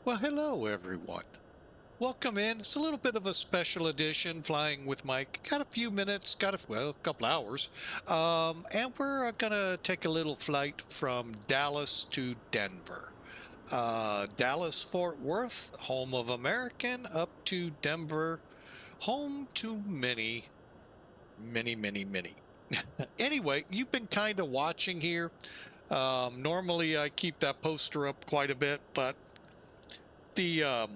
Well, hello everyone. Welcome in. It's a little bit of a special edition flying with Mike. Got a few minutes, a couple hours. And we're gonna take a little flight from Dallas to Denver. Dallas, Fort Worth, home of American, up to Denver, home to many, many, many, many. Anyway, you've been kind of watching here. Normally I keep that poster up quite a bit, but the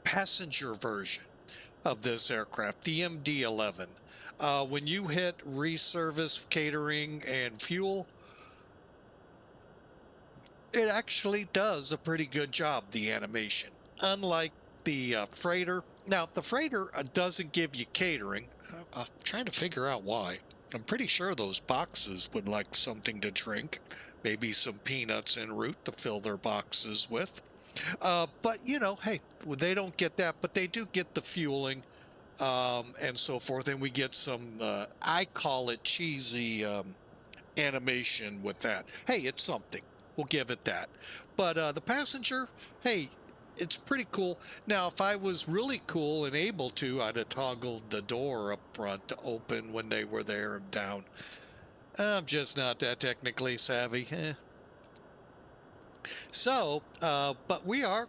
passenger version of this aircraft, the MD-11. When you hit reservice, catering, and fuel, it actually does a pretty good job, the animation. Unlike the freighter. Now, the freighter doesn't give you catering. I'm trying to figure out why. I'm pretty sure those boxes would like something to drink, maybe some peanuts en route to fill their boxes with. But you know, hey, they don't get that, but they do get the fueling and so forth, and we get some I call it cheesy animation with that. Hey, it's something. We'll give it that. But the passenger, hey, it's pretty cool. Now, if I was really cool and able to, I'd have toggled the door up front to open when they were there and down. I'm just not that technically savvy. So, but we are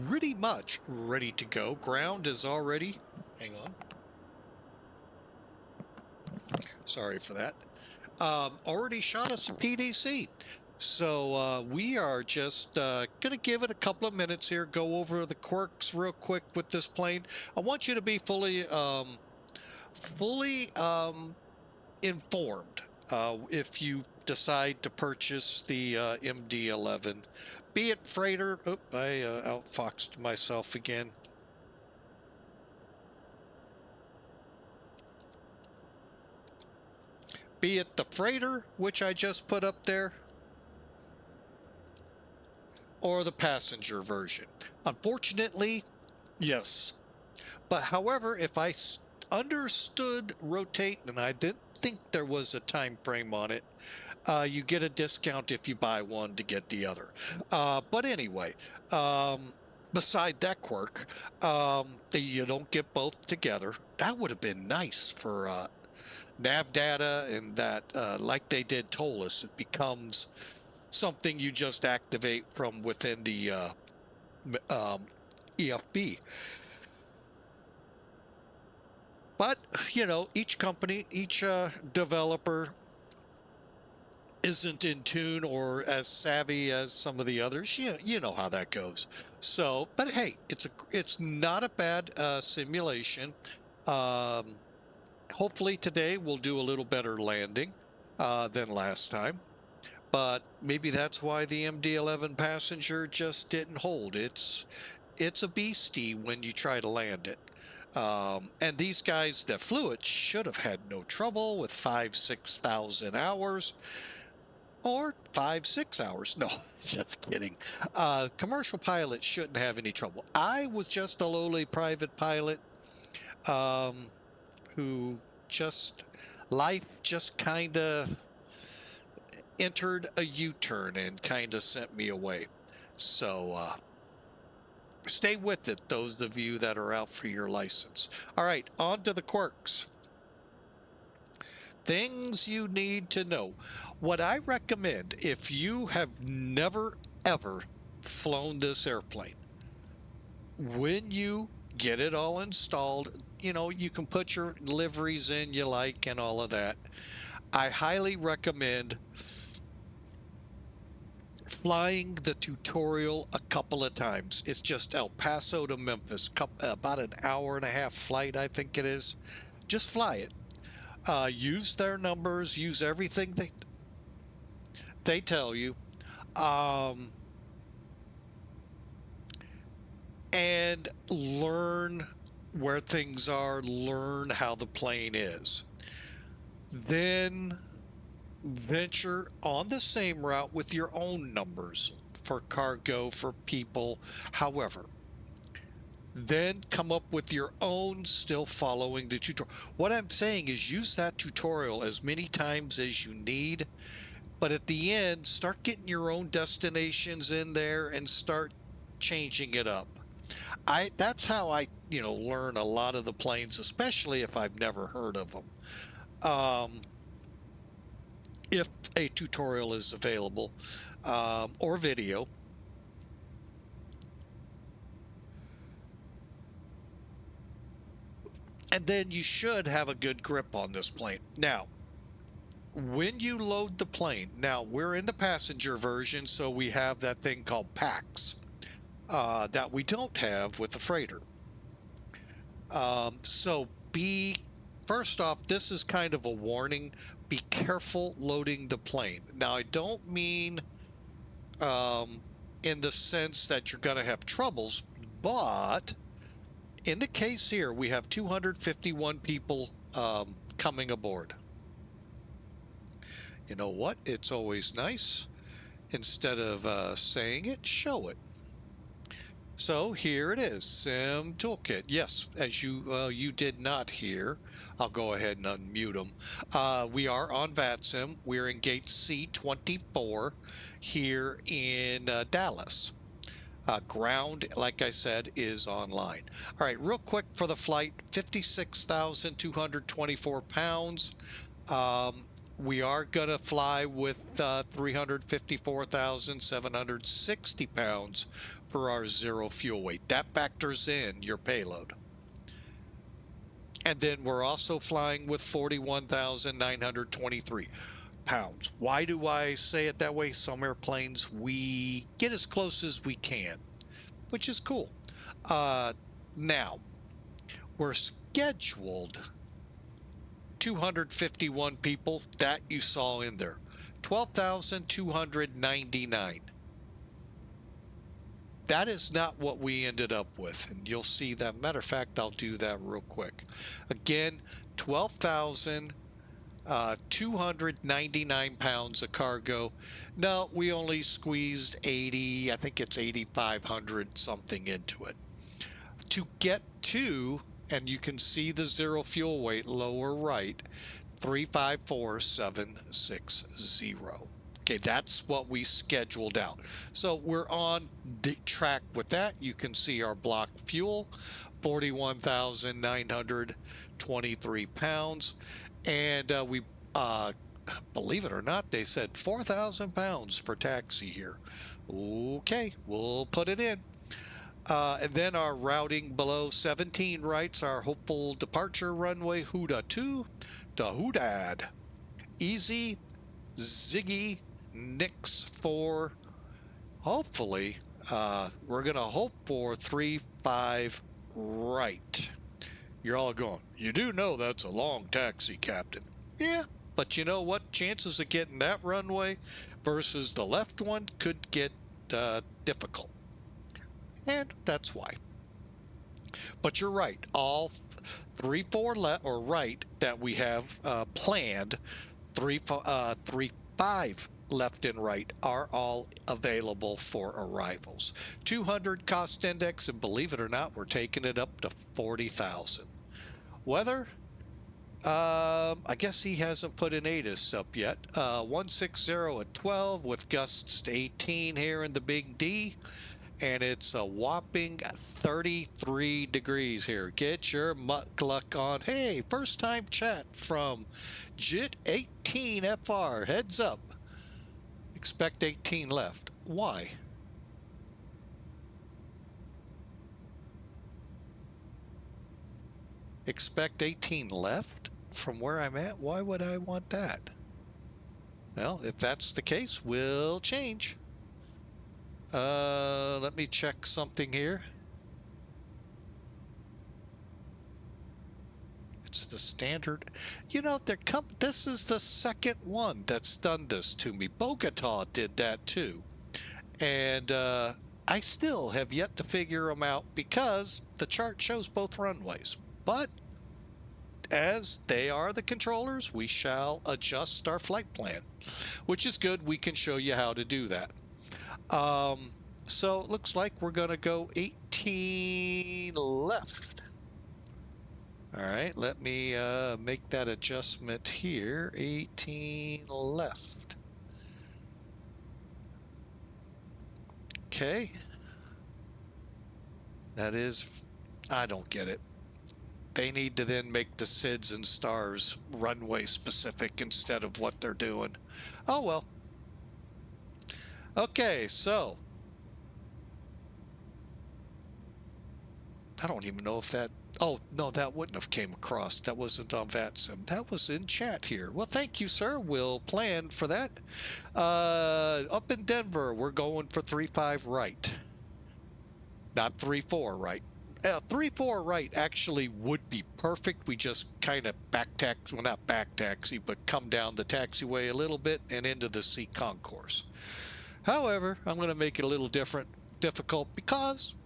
pretty much ready to go. Ground is already, hang on. Sorry for that. Already shot us a PDC. So we are just going to give it a couple of minutes here, go over the quirks real quick with this plane. I want you to be fully informed if you decide to purchase the MD-11, be it freighter. Oh, I outfoxed myself again. Be it the freighter, which I just put up there, or the passenger version. Unfortunately, yes. But however, if I understood rotate, and I didn't think there was a time frame on it, you get a discount if you buy one to get the other. But anyway, beside that quirk, you don't get both together. That would have been nice for nav data, and that like they did TOLUS, it becomes something you just activate from within the EFB. But, you know, each company, each developer isn't in tune or as savvy as some of the others. You know how that goes. So, but hey, it's not a bad simulation. Hopefully today we'll do a little better landing than last time. But maybe that's why the MD-11 passenger just didn't hold. It's a beastie when you try to land it. And these guys that flew it should have had no trouble with 5,000-6,000 hours, or 5-6 hours. No, just kidding. Commercial pilots shouldn't have any trouble. I was just a lowly private pilot who life just kind of entered a U-turn and kind of sent me away. So stay with it, those of you that are out for your license. All right, on to the quirks. Things you need to know. What I recommend, if you have never ever flown this airplane, when you get it all installed, you know, you can put your liveries in you like and all of that. I highly recommend flying the tutorial a couple of times. It's just El Paso to Memphis, about an hour and a half flight, I think it is. Just fly it. Use their numbers, use everything they tell you. And learn where things are, learn how the plane is. Then venture on the same route with your own numbers for cargo, for people, however. Then come up with your own, still following the tutorial. What I'm saying is use that tutorial as many times as you need, But at the end, start getting your own destinations in there and start changing it up. That's how I, learn a lot of the planes, especially if I've never heard of them. If a tutorial is available, or video. And then you should have a good grip on this plane. Now, when you load the plane, now we're in the passenger version, so we have that thing called PAX that we don't have with the freighter. So first off, this is kind of a warning. Be careful loading the plane. Now, I don't mean in the sense that you're going to have troubles, but in the case here, we have 251 people coming aboard. You know what? It's always nice, instead of saying it, show it. So here it is, Sim Toolkit. Yes, as you did not hear, I'll go ahead and unmute them. We are on VATSIM. We're in gate C24 here in Dallas. Ground, like I said, is online. All right, real quick for the flight, 56,224 pounds. We are going to fly with 354,760 pounds for our zero fuel weight. That factors in your payload. And then we're also flying with 41,923 pounds. Why do I say it that way? Some airplanes, we get as close as we can, which is cool. Now, we're scheduled 251 people that you saw in there. 12,299. That is not what we ended up with, and you'll see that. Matter of fact, I'll do that real quick. Again, 12,299 pounds of cargo. No, we only squeezed 80, I think it's 8,500 something into it. To get to, and you can see the zero fuel weight lower right, 354,760. Okay, that's what we scheduled out. So we're on the track with that. You can see our block fuel, 41,923 pounds. And we, believe it or not, they said 4,000 pounds for taxi here. Okay, we'll put it in. And then our routing below 17 rights, our hopeful departure runway HUDA 2 to HUDAD. EZEEE, ZIGEE, NIX 4. Hopefully, we're going to hope for 3-5 right. You're all going, you do know that's a long taxi, Captain. Yeah, but you know what? Chances of getting that runway versus the left one could get difficult. And that's why. But you're right. All 3-4 left or right that we have planned, 3-5 left and right are all available for arrivals. 200 cost index, and believe it or not, we're taking it up to 40,000. Weather, I guess he hasn't put an ATIS up yet. 160 at 12 with gusts to 18 here in the Big D. And it's a whopping 33 degrees here. Get your muck luck on. Hey, first time chat from JIT18FR. Heads up. Expect 18 left. Why? Expect 18 left from where I'm at? Why would I want that? Well, if that's the case, we'll change. Let me check something here. It's the standard. You know, this is the second one that's done this to me. Bogota did that too. And I still have yet to figure them out because the chart shows both runways. But as they are the controllers, we shall adjust our flight plan, which is good. We can show you how to do that. So it looks like we're going to go 18 left. All right, let me make that adjustment here. 18 left. Okay. That is, I don't get it. They need to then make the SIDS and stars runway specific instead of what they're doing. Oh, well. Okay, so. I don't even know if that... Oh, no, that wouldn't have came across. That wasn't on VATSIM. That was in chat here. Well, thank you, sir. We'll plan for that. Up in Denver, we're going for 3-5 right. Not 3-4 right. 3-4 right actually would be perfect. We just kind of back taxi, well, not back taxi, but come down the taxiway a little bit and into the C concourse. However, I'm going to make it a little difficult because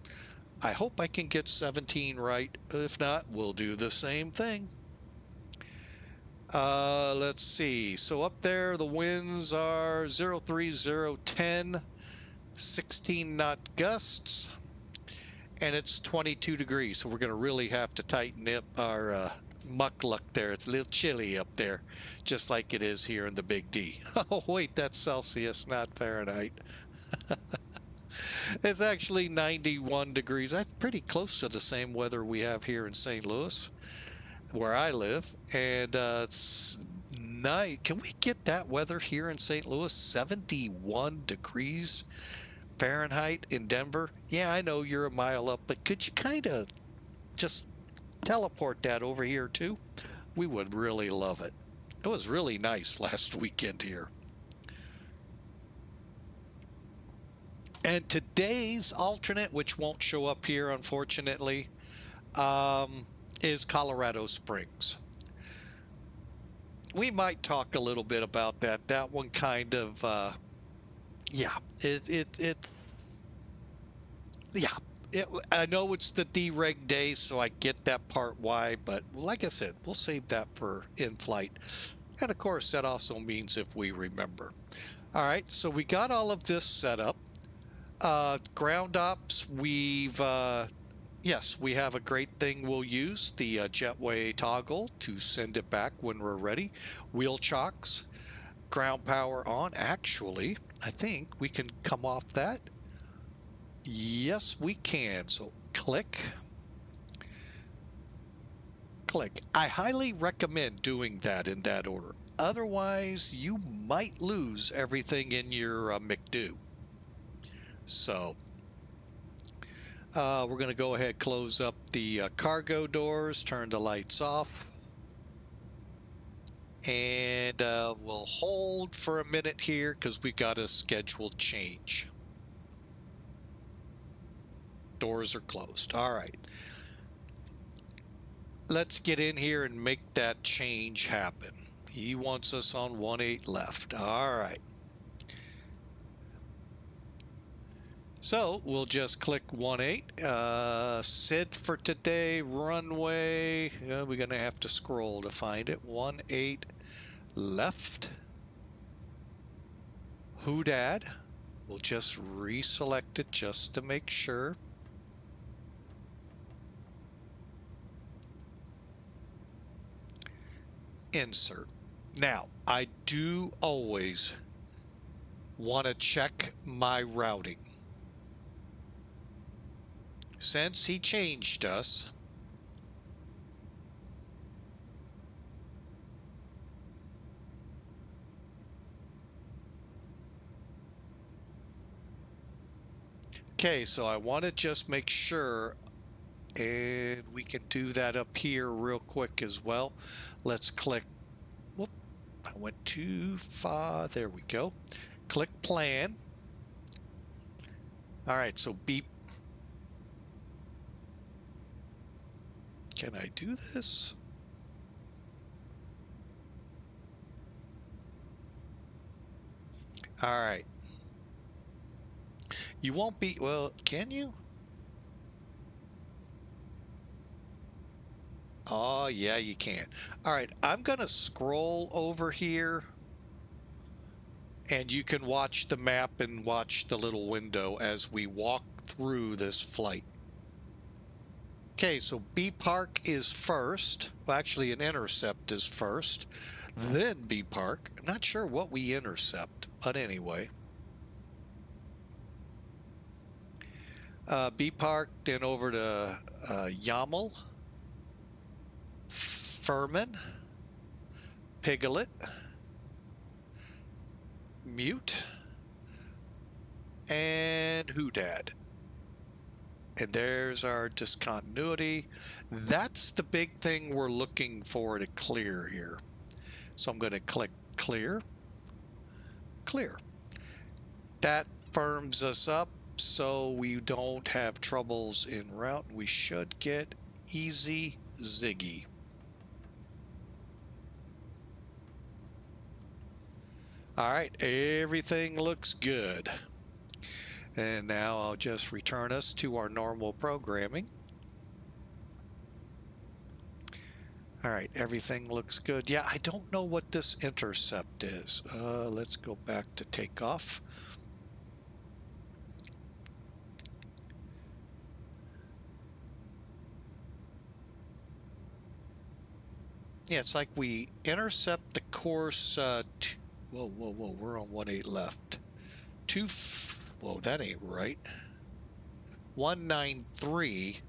I hope I can get 17 right. If not, we'll do the same thing. Let's see. So up there, the winds are 03010, 16 knot gusts, and it's 22 degrees. So we're going to really have to tighten up our muck there. It's a little chilly up there, just like it is here in the Big D. Oh, wait, that's Celsius, not Fahrenheit. It's actually 91 degrees. That's pretty close to the same weather we have here in St. Louis, where I live. And it's night. Can we get that weather here in St. Louis? 71 degrees Fahrenheit in Denver. Yeah, I know you're a mile up, but could you kind of just teleport that over here too? We would really love it. It was really nice last weekend here. And today's alternate, which won't show up here, unfortunately, is Colorado Springs. We might talk a little bit about that. That one kind of, yeah, I know it's the dereg day, so I get that part why, but like I said, we'll save that for in-flight. And of course, that also means if we remember. All right, so we got all of this set up. Ground ops, yes, we have a great thing we'll use, the jetway toggle to send it back when we're ready. Wheel chocks, ground power on. Actually, I think we can come off that. Yes, we can. So click. I highly recommend doing that in that order. Otherwise, you might lose everything in your McDo. So we're going to go ahead, close up the cargo doors, turn the lights off, and we'll hold for a minute here because we got a scheduled change. Doors are closed. All right. Let's get in here and make that change happen. He wants us on 18 left. All right. So we'll just click 18. SID for today, runway. We're going to have to scroll to find it. 18 left. HUDAD. We'll just reselect it just to make sure. Insert. Now, I do always want to check my routing. Since he changed us, okay, so I want to just make sure, and we can do that up here real quick as well. Let's click, whoop, I went too far, there we go. Click plan. All right, so beep. Can I do this? All right. You won't be, well, can you? Oh, yeah, you can. All right, I'm going to scroll over here, and you can watch the map and watch the little window as we walk through this flight. Okay, so B park is first. Well, actually, an intercept is first, then B park. I'm not sure what we intercept, but anyway. B Park, then over to YAML, Furman, Piglet, Mute, and HUDAD. And there's our discontinuity. That's the big thing we're looking for to clear here. So I'm going to click clear, clear. That firms us up so we don't have troubles en route. We should get easy ZIGEE. All right, everything looks good. And now I'll just return us to our normal programming. All right, everything looks good. Yeah, I don't know what this intercept is. Let's go back to takeoff. Yeah, it's like we intercept the course. Whoa, we're on 18 left. Whoa, that ain't right. 193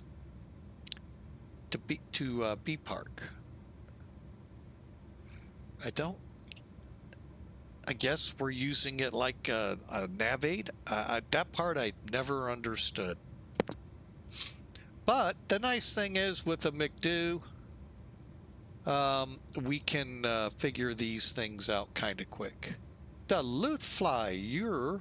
to B Park. I guess we're using it like a nav aid. That part I never understood. But the nice thing is with a McDo, we can figure these things out kind of quick. Duluthfly, your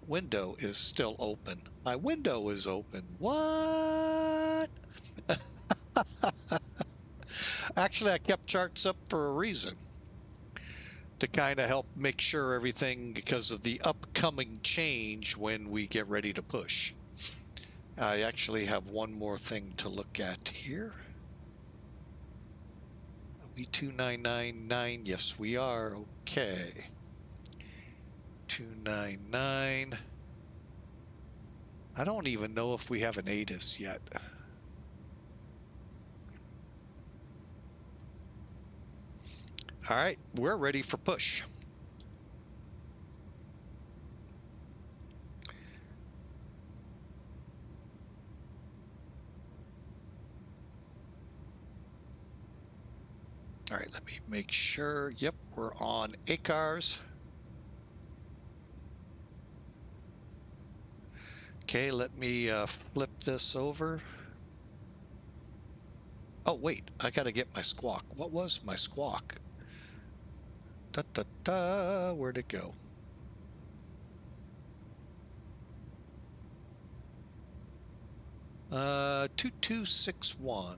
window is still open. My window is open. What? Actually, I kept charts up for a reason. To kind of help make sure everything, because of the upcoming change when we get ready to push. I actually have one more thing to look at here. Are we 2999? Yes, we are. Okay. 299. I don't even know if we have an ATIS yet. All right, we're ready for push. All right, let me make sure. Yep, we're on ACARS. Okay, let me flip this over. Oh, wait, I got to get my squawk. What was my squawk? Where'd it go? Uh, 2261.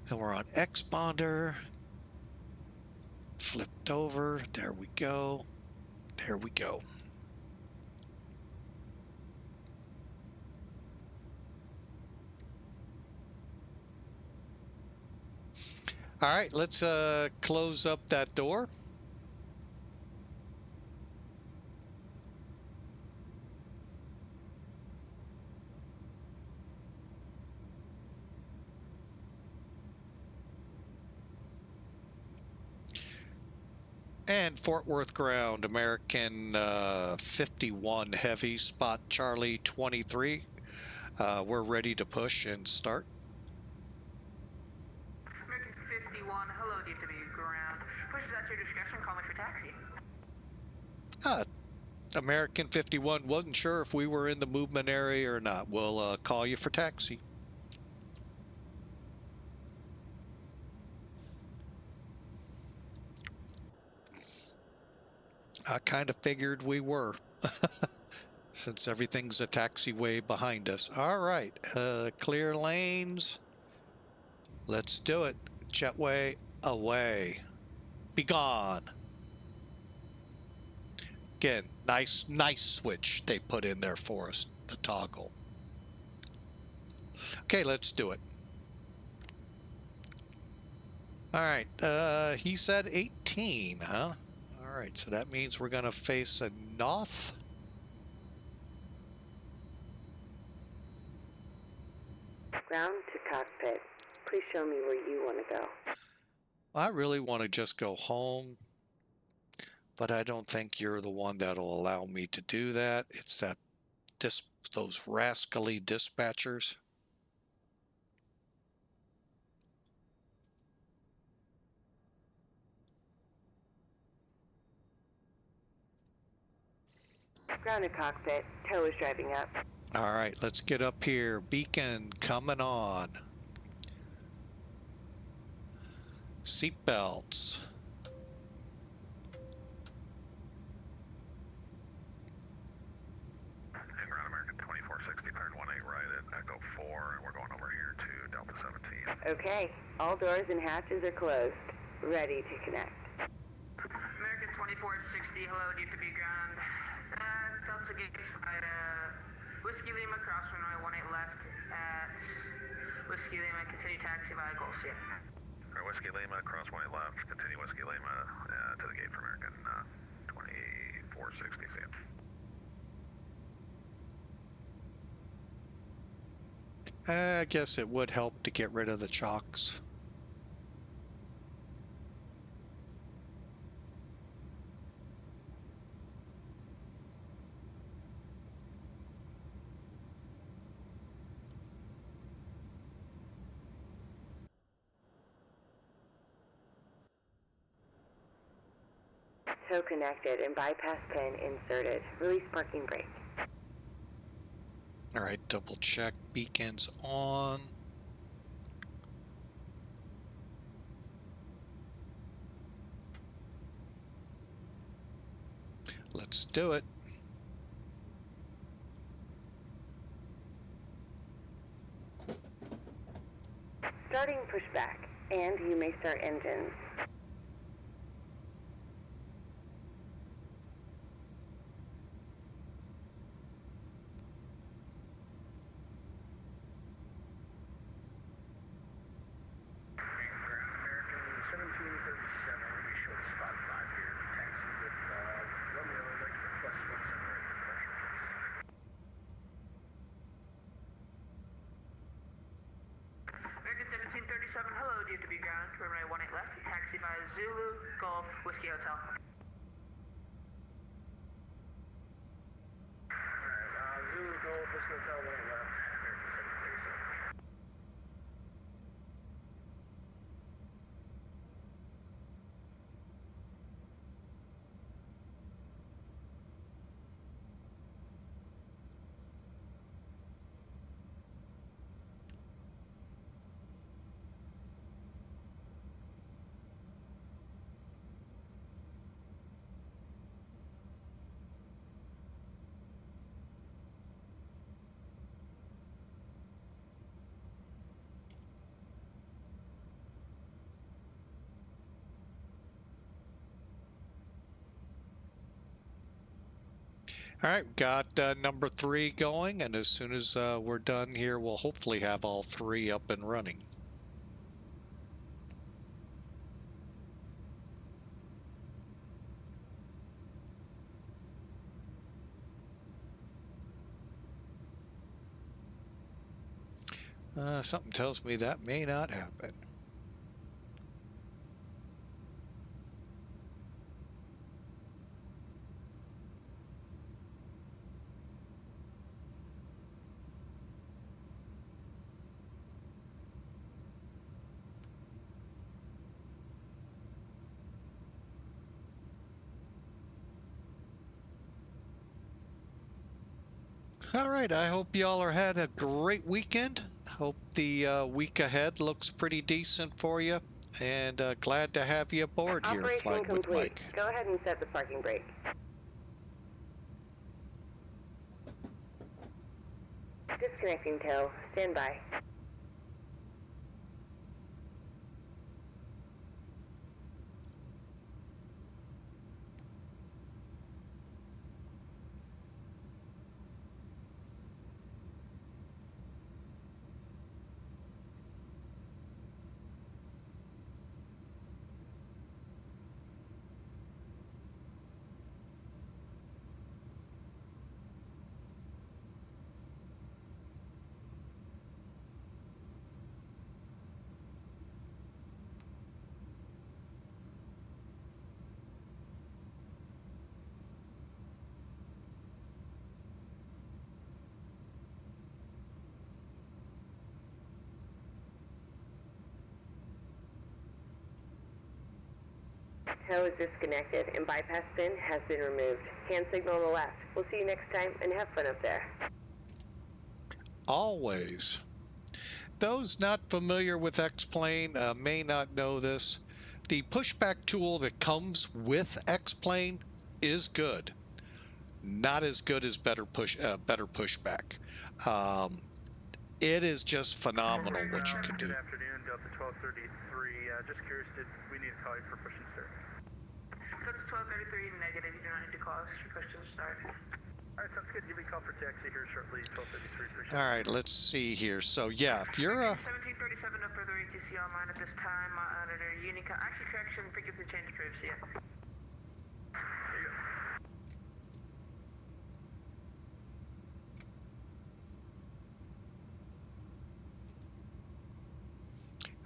And we're on X-Bonder. Flipped over. There we go. There we go. All right, let's close up that door. And Fort Worth ground, American 51 heavy, spot Charlie 23. We're ready to push and start. American 51, hello DFW ground. Push is at your discretion, call me for taxi. American 51, wasn't sure if we were in the movement area or not. We'll call you for taxi. I kind of figured we were, since everything's a taxiway behind us. All right, clear lanes. Let's do it. Jetway away. Be gone. Again, nice switch they put in there for us, the toggle. Okay, let's do it. All right, he said 18, huh? All right, so that means we're going to face a north. Ground to cockpit. Please show me where you want to go. I really want to just go home, but I don't think you're the one that'll allow me to do that. It's that those rascally dispatchers. Grounded cockpit. Tow is driving up. All right, let's get up here. Beacon coming on. Seatbelts. Ground American 2460, turn 18 right at Echo 4, and we're going over here to Delta 17. Okay. All doors and hatches are closed. Ready to connect. American 2460, hello, DFW ground. Delta Gates at Whiskey Lima, cross runway 18 left at Whiskey Lima, continue taxi via Gulfstream. All right, Whiskey Lima, cross 18 left, continue Whiskey Lima to the gate for American 2460, see you. I guess it would help to get rid of the chocks. Tow connected and bypass pin inserted. Release parking brake. All right, double check. Beacons on. Let's do it. Starting pushback, and you may start engines. American 1737, hello, DFW ground, runway 18 left, taxi via Zulu, Golf, Whiskey Hotel. Zulu Gold, Whiskey Hotel, 18 left, American 1737. All right, got number 3 going, and as soon as we're done here, we'll hopefully have all 3 up and running. Something tells me that may not happen. All right, I hope y'all are had a great weekend. Hope the week ahead looks pretty decent for you, and glad to have you aboard here Operation flying with complete. Mike. Go ahead and set the parking brake. Disconnecting tow. Stand by. Tow is disconnected and bypass pin has been removed. Hand signal on the left. We'll see you next time and have fun up there. Always. Those not familiar with X-Plane may not know this. The pushback tool that comes with X-Plane is good. Not as good as better pushback. It is just phenomenal what you can do. Good afternoon, Delta 1233. Just curious, did we need to call you for push and start? Delta 1233, negative. You do not need to call us for question start. All right, sounds good. You'll be called for taxi here shortly. 1233. Appreciate it. All right, let's see here. So yeah, if you're 1737, no further ATC online at this time. Monitor Unica. Actually, correction, frequency change approved. See ya. There you go.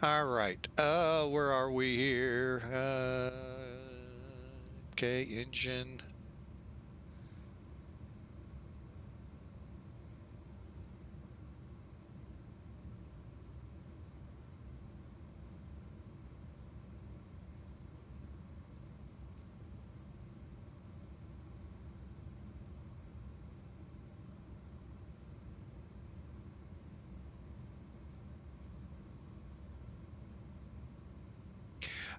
all right. Where are we here? Okay, engine.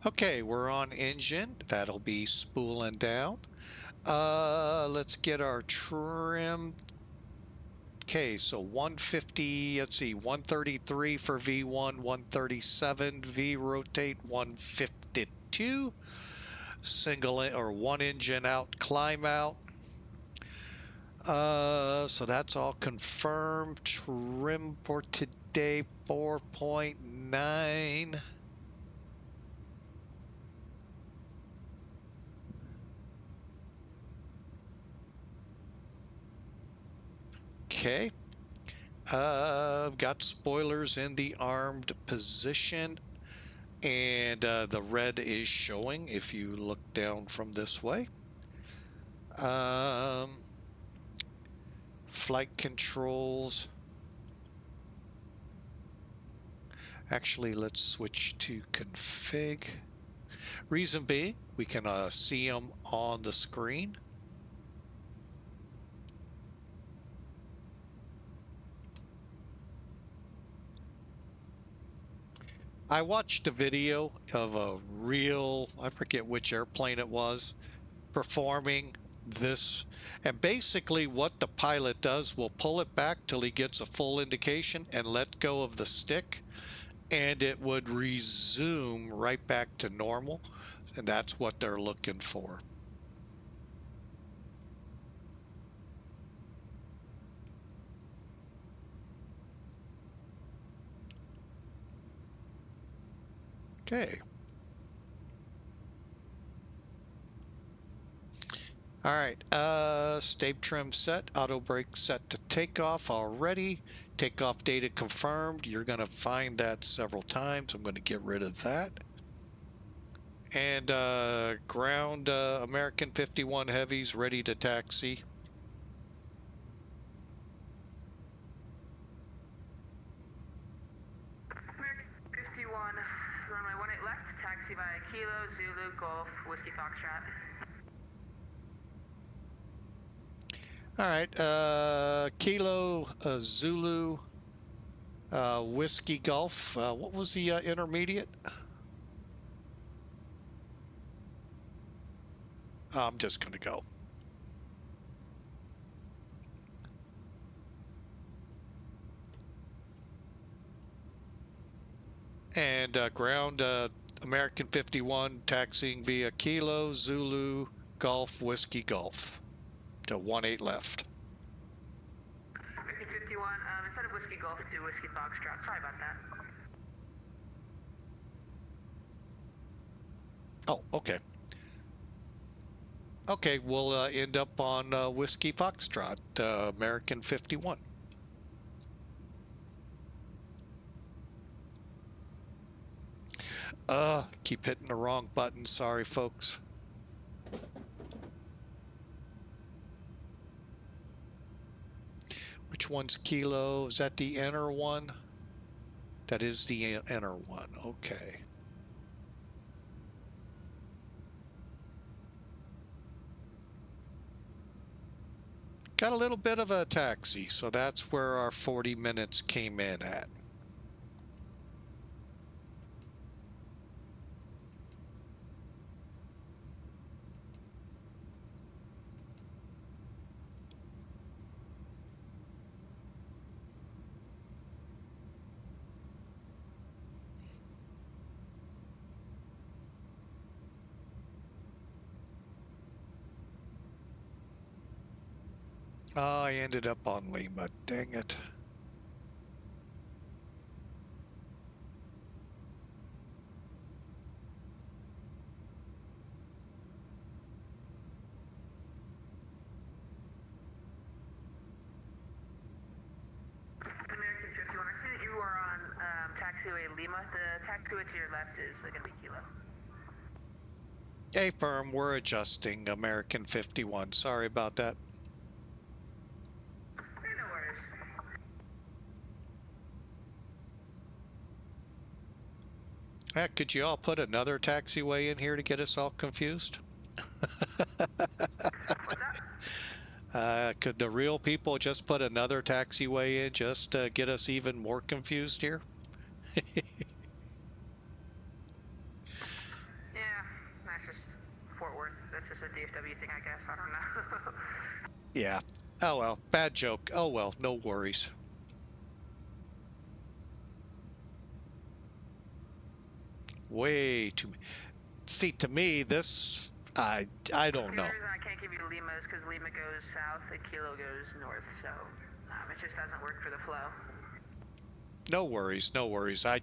Okay, we're on engine. That'll be spooling down. Let's get our trim. Okay, so 150, let's see, 133 for V1, 137, V rotate 152. Single or one engine out, climb out. So that's all confirmed. Trim for today 4.9. Okay. I've got spoilers in the armed position, and the red is showing if you look down from this way. Flight controls. Actually, let's switch to config. Reason being, we can see them on the screen. I watched a video of a real, I forget which airplane it was, performing this. And basically what the pilot does, will pull it back till he gets a full indication and let go of the stick, and it would resume right back to normal. And that's what they're looking for. Okay. All right. State trim set. Auto brake set to takeoff already. Takeoff data confirmed. You're going to find that several times. I'm going to get rid of that. And ground American 51 heavies ready to taxi. Via Kilo, Zulu, Golf, Whiskey Foxtrot. All right, Kilo, Zulu, Whiskey Golf. What was the intermediate? I'm just going to go. And ground American 51 taxiing via Kilo, Zulu, Golf, Whiskey, Golf to 18 left. American 51, instead of Whiskey Golf, do Whiskey Foxtrot. Sorry about that. Oh, okay. Okay, we'll end up on Whiskey Foxtrot, American 51. Keep hitting the wrong button. Sorry, folks. Which one's Kilo? Is that the inner one? That is the inner one. Okay. got a little bit of a taxi, so that's where our 40 minutes came in at. Oh, I ended up on Lima. Dang it. American 51, I see that you are on taxiway Lima. The taxiway to your left is going to be Kilo. Hey, firm, we're adjusting American 51. Sorry about that. Hey, no worries. Heck, could you all put another taxiway in here to get us all confused? What's that? Could the real people just put another taxiway in just to get us even more confused here? Yeah, that's just Fort Worth. That's just a DFW thing, I guess. I don't know. Yeah. Oh well, bad joke. Oh well, no worries. Way too. See, to me, this I don't know. The reason I can't give you Lima is because Lima goes south and Kilo goes north, so it just doesn't work for the flow. No worries, no worries. I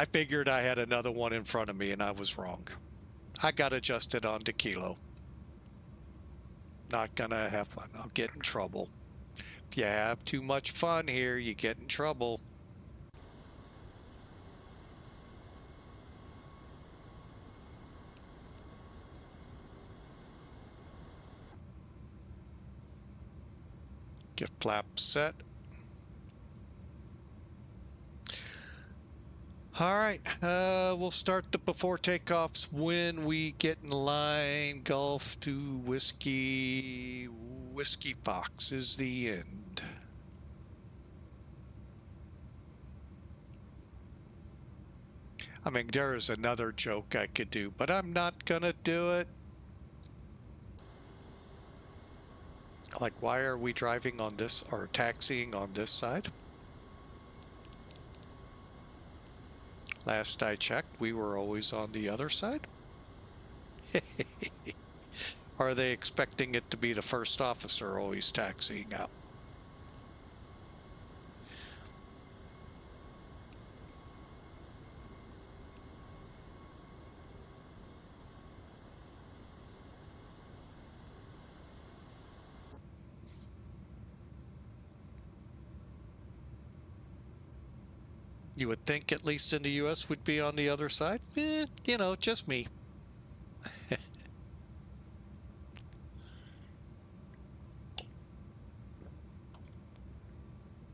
figured I had another one in front of me and I was wrong. I got adjusted onto Kilo. Not gonna have fun. I'll get in trouble. If you have too much fun here, you get in trouble. Get flap set. All right, we'll start the before takeoffs when we get in line. Golf to Whiskey. Whiskey Fox is the end. I mean, there is another joke I could do, but I'm not gonna do it. Like, why are we driving on this or taxiing on this side? Last I checked, we were always on the other side. Are they expecting it to be the first officer always taxiing out? You would think, at least in the US, would be on the other side. You know, just me.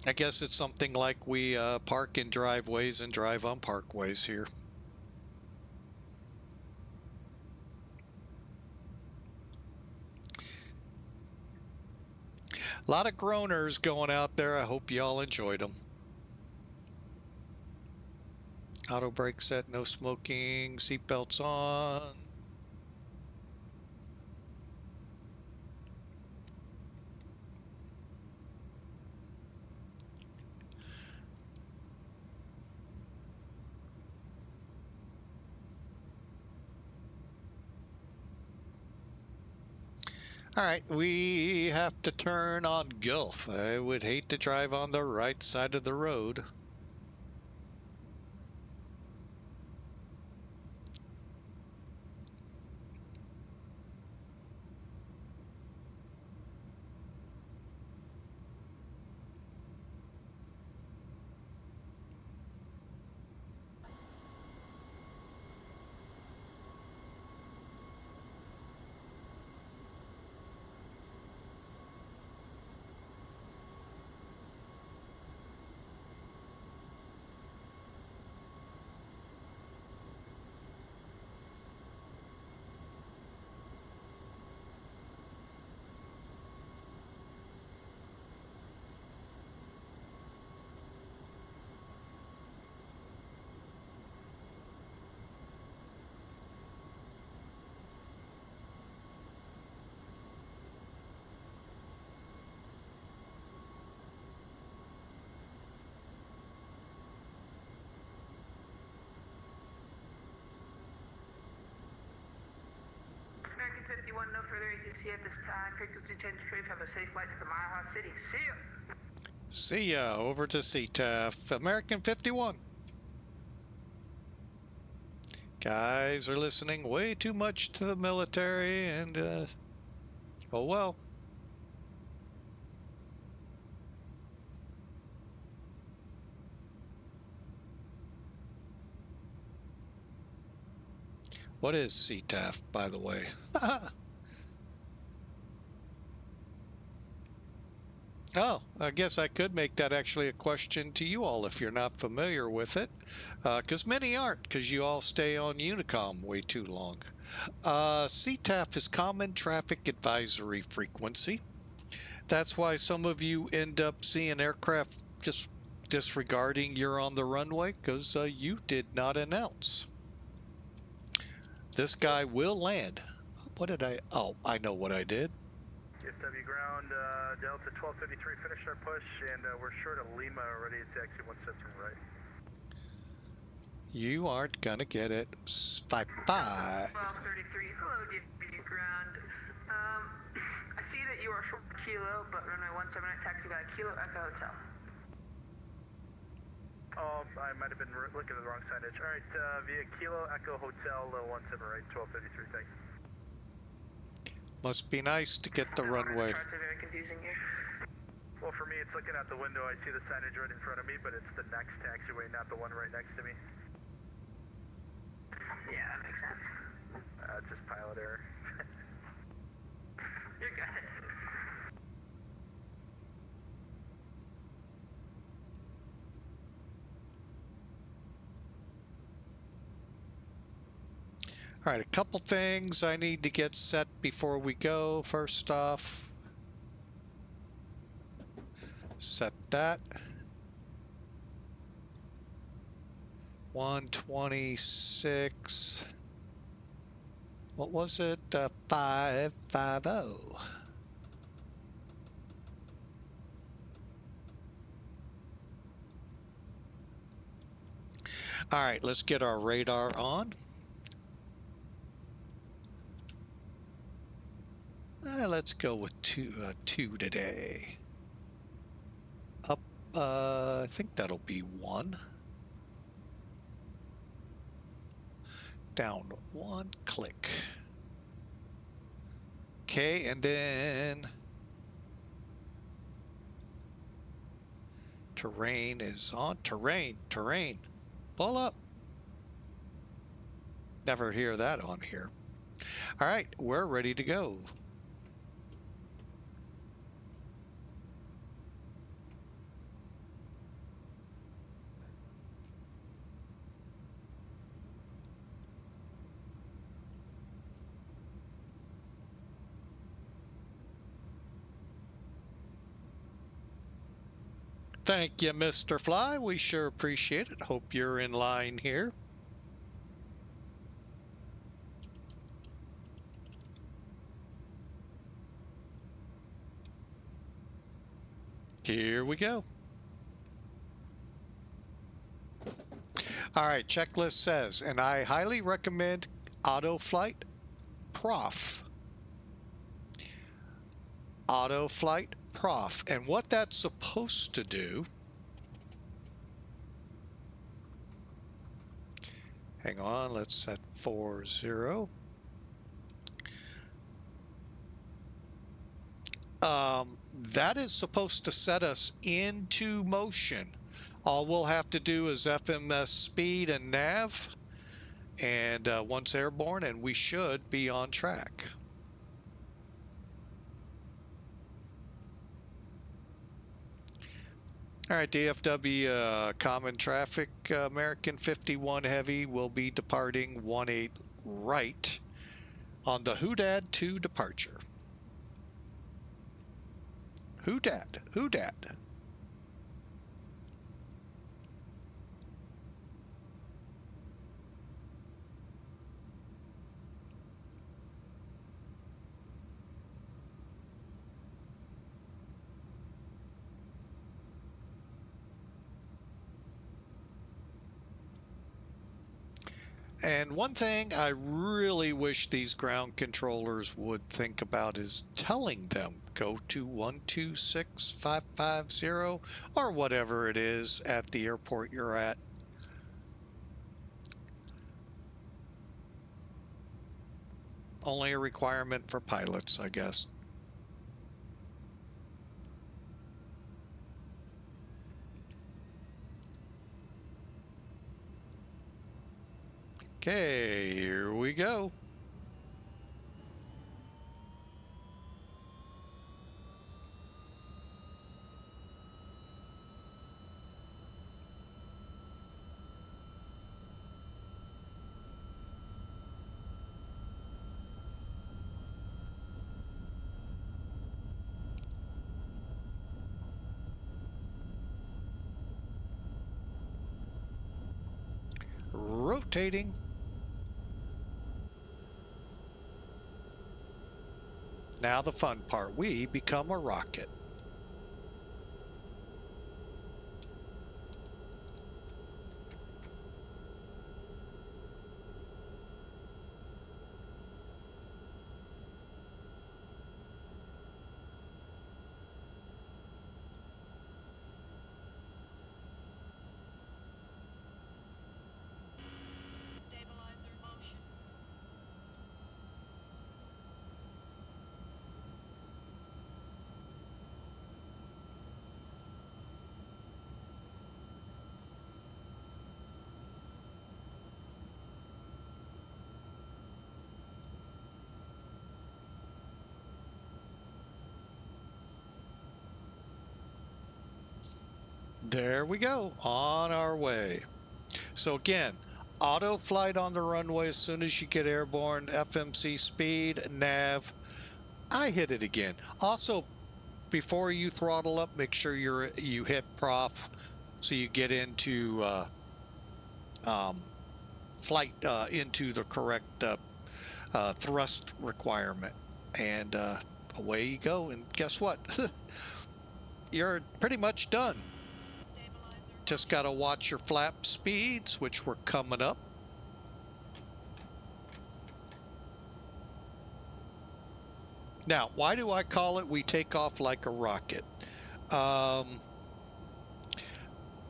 I guess it's something like we park in driveways and drive on parkways here. A lot of groaners going out there. I hope y'all enjoyed them. Auto brake set, no smoking, seatbelts on. All right, we have to turn on Gulf. I would hate to drive on the right side of the road. no further ATC at this time. Frequency change trade. Have a safe flight to the Mile High City. See ya. See ya. Over to CTAF. American 51. Guys are listening way too much to the military, and oh well. What is CTAF, by the way? Oh, I guess I could make that actually a question to you all if you're not familiar with it, because many aren't, because you all stay on Unicom way too long. CTAF is Common Traffic Advisory Frequency. That's why some of you end up seeing aircraft just disregarding you're on the runway, because you did not announce. This guy will land. What did I... Oh, I know what I did. DFW ground, Delta 1253, finished our push, and we're short of Lima already. It's actually 1 step from right. You aren't gonna get it. 5-5. 1233. Hello, DFW ground. I see that you are short kilo, but runway 17 taxi by Kilo Echo Hotel. Oh, I might have been looking at the wrong signage. All right, via Kilo Echo Hotel, 17 right, 1233, thanks. Must be nice to get the runway. The charts are very confusing here. Well, for me, it's looking out the window. I see the signage right in front of me, but it's the next taxiway, not the one right next to me. Yeah, that makes sense. It's just pilot error. You're good. All right, a couple things I need to get set before we go. First off, set that. 126. What was it? 550. All right, let's get our radar on. Let's go with two today. Up, I think that'll be 1. Down 1, click. Okay, and then terrain is on. Terrain. Pull up. Never hear that on here. All right, we're ready to go. Thank you, Mr. Fly. We sure appreciate it. Hope you're in line here. Here we go. All right, checklist says, and I highly recommend Auto Flight Prof. Auto Flight Prof. And what that's supposed to do, hang on, let's set 40. That is supposed to set us into motion. All we'll have to do is FMS speed and nav, and once airborne, and we should be on track. All right, DFW common traffic, American 51 Heavy will be departing 18 right on the HUDAD to departure. HUDAD. And one thing I really wish these ground controllers would think about is telling them go to 126550 or whatever it is at the airport you're at. Only a requirement for pilots, I guess. Okay, here we go. Rotating. Now the fun part, we become a rocket. There we go, on our way. So again, auto flight on the runway as soon as you get airborne, FMC speed, nav. I hit it again. Also, before you throttle up, make sure you hit prof so you get into flight into the correct thrust requirement, and away you go. And guess what? You're pretty much done. Just got to watch your flap speeds, which were coming up. Now, why do I call it we take off like a rocket? Well,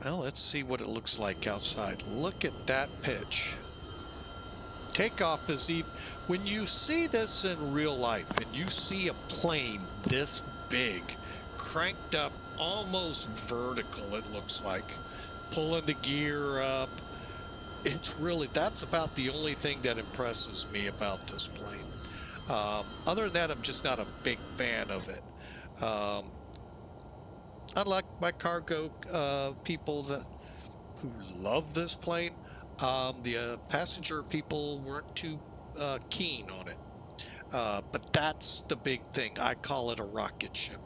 let's see what it looks like outside. Look at that pitch. Takeoff is even, when you see this in real life and you see a plane this big, cranked up almost vertical, it looks like, pulling the gear up, it's really, that's about the only thing that impresses me about this plane. Other than that, I'm just not a big fan of it. Unlike my cargo people who love this plane, the passenger people weren't too keen on it. But that's the big thing. I call it a rocket ship.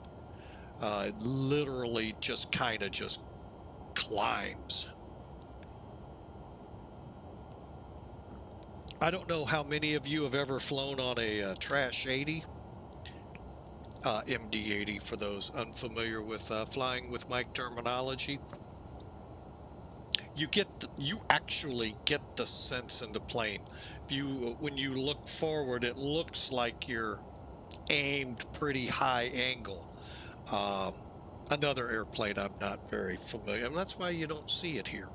It literally just kind of just climbs. I don't know how many of you have ever flown on a Trash 80, MD-80 for those unfamiliar with flying with mic terminology. You actually get the sense in the plane. When you look forward, it looks like you're aimed pretty high angle. Another airplane I'm not very familiar, and that's why you don't see it here.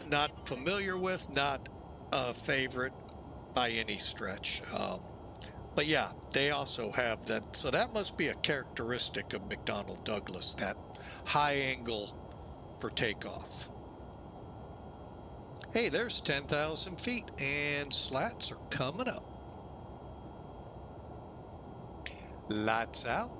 Not familiar with, not a favorite by any stretch. But yeah, they also have that. So that must be a characteristic of McDonnell Douglas, that high angle for takeoff. Hey, there's 10,000 feet and slats are coming up. Lights out.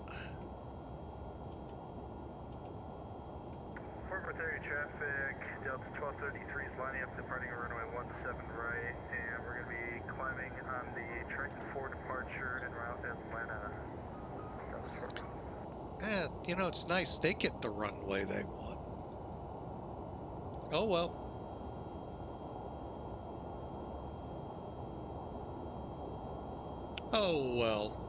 Fort area traffic, Delta 1233 is lining up, departing runway 17 right, and we're going to be climbing on the Triton 4 departure en route Atlanta. Yeah, you know, it's nice they get the runway they want. Oh well. Oh well.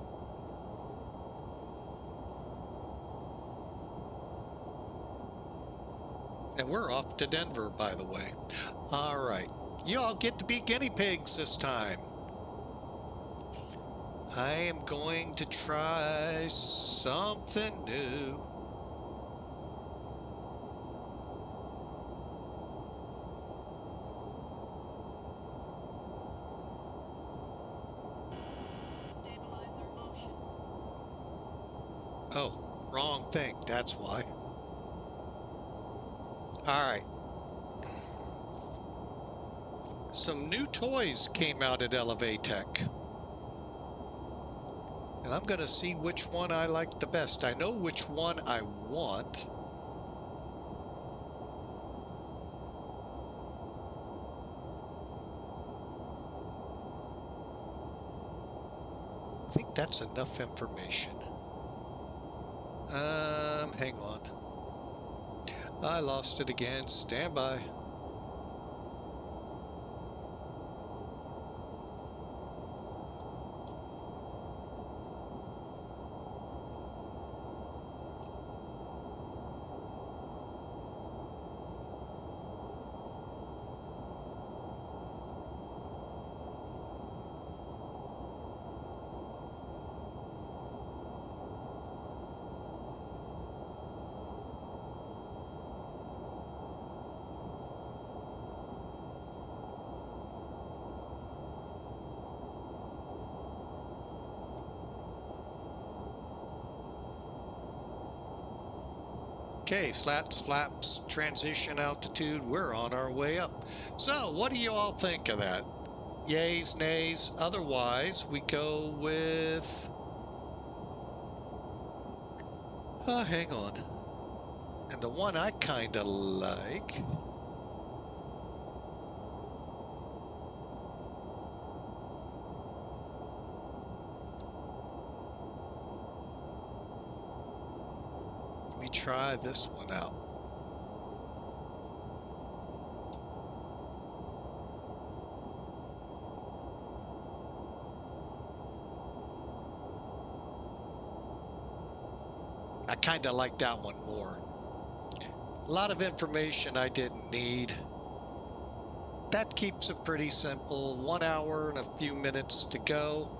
And we're off to Denver, by the way. All right. You all get to be guinea pigs this time. I am going to try something new. Oh, wrong thing. That's why. All right. Some new toys came out at Elevatech. And I'm going to see which one I like the best. I know which one I want. I think that's enough information. Hang on. I lost it again. Stand by. Okay, slats, flaps, transition altitude, we're on our way up. So, what do you all think of that? Yays, nays? Otherwise, we go with... hang on. And the one I kind of like... Let me try this one out. I kind of like that one more. A lot of information I didn't need. That keeps it pretty simple. 1 hour and a few minutes to go.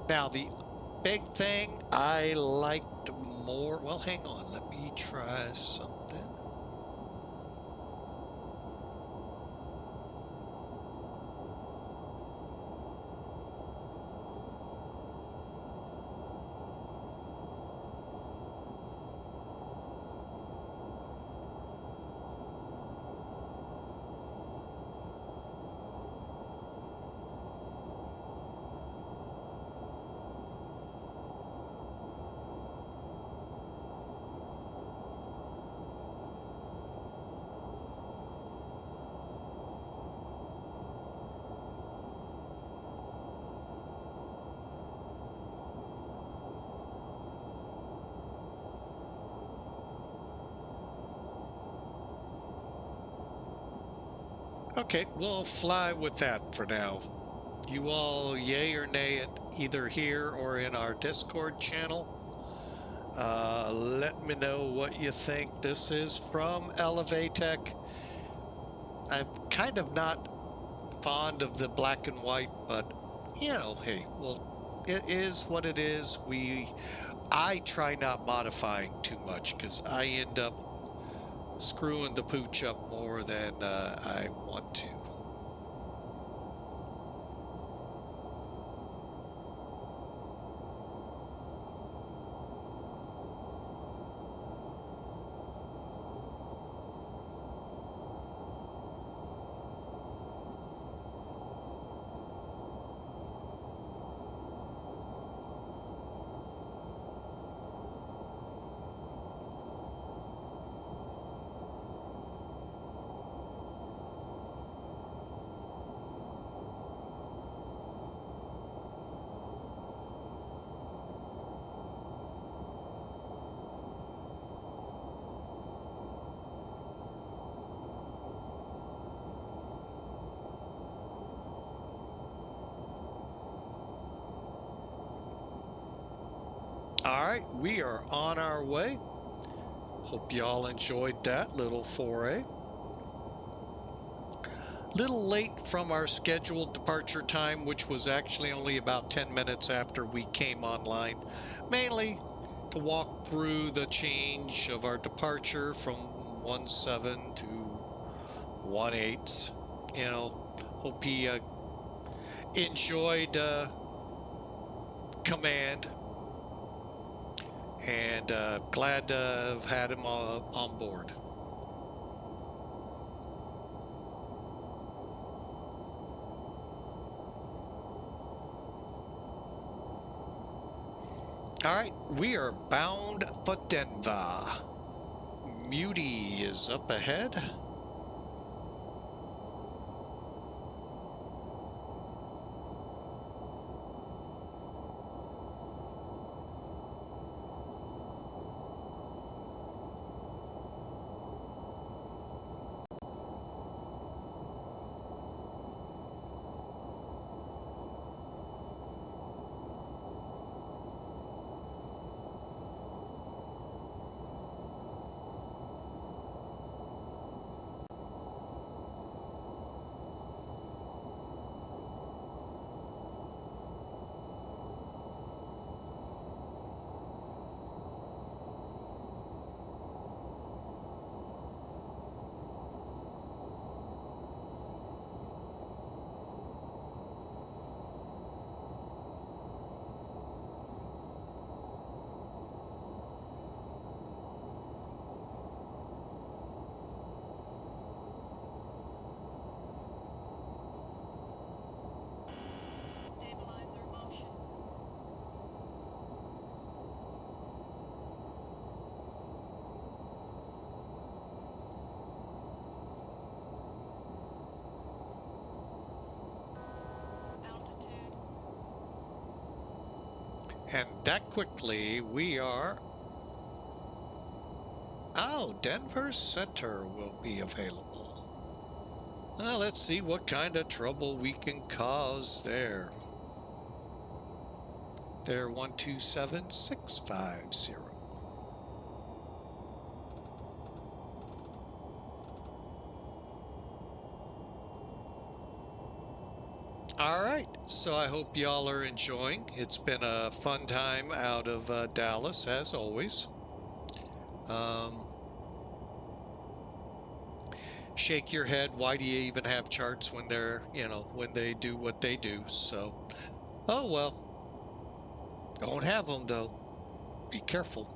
Now, the big thing I liked more... Well, hang on. Let me try something. Okay, we'll fly with that for now. You all yay or nay it either here or in our Discord channel. Let me know what you think. This is from Elevatech. I'm kind of not fond of the black and white, but you know, hey, well, it is what it is. I try not modifying too much because I end up screwing the pooch up more than I want to. All right, we are on our way. Hope y'all enjoyed that little foray. Little late from our scheduled departure time, which was actually only about 10 minutes after we came online, mainly to walk through the change of our departure from 17 to 18. You know, hope he enjoyed command, and glad to have had him on board. All right, we are bound for Denver. Muty is up ahead. And that quickly, we are... Oh, Denver Center will be available. Well, let's see what kind of trouble we can cause there. There, 127650. All right, so I hope y'all are enjoying. It's been a fun time out of Dallas, as always. Shake your head. Why do you even have charts when they're, you know, when they do what they do? So, oh well. Don't have them though. Be careful.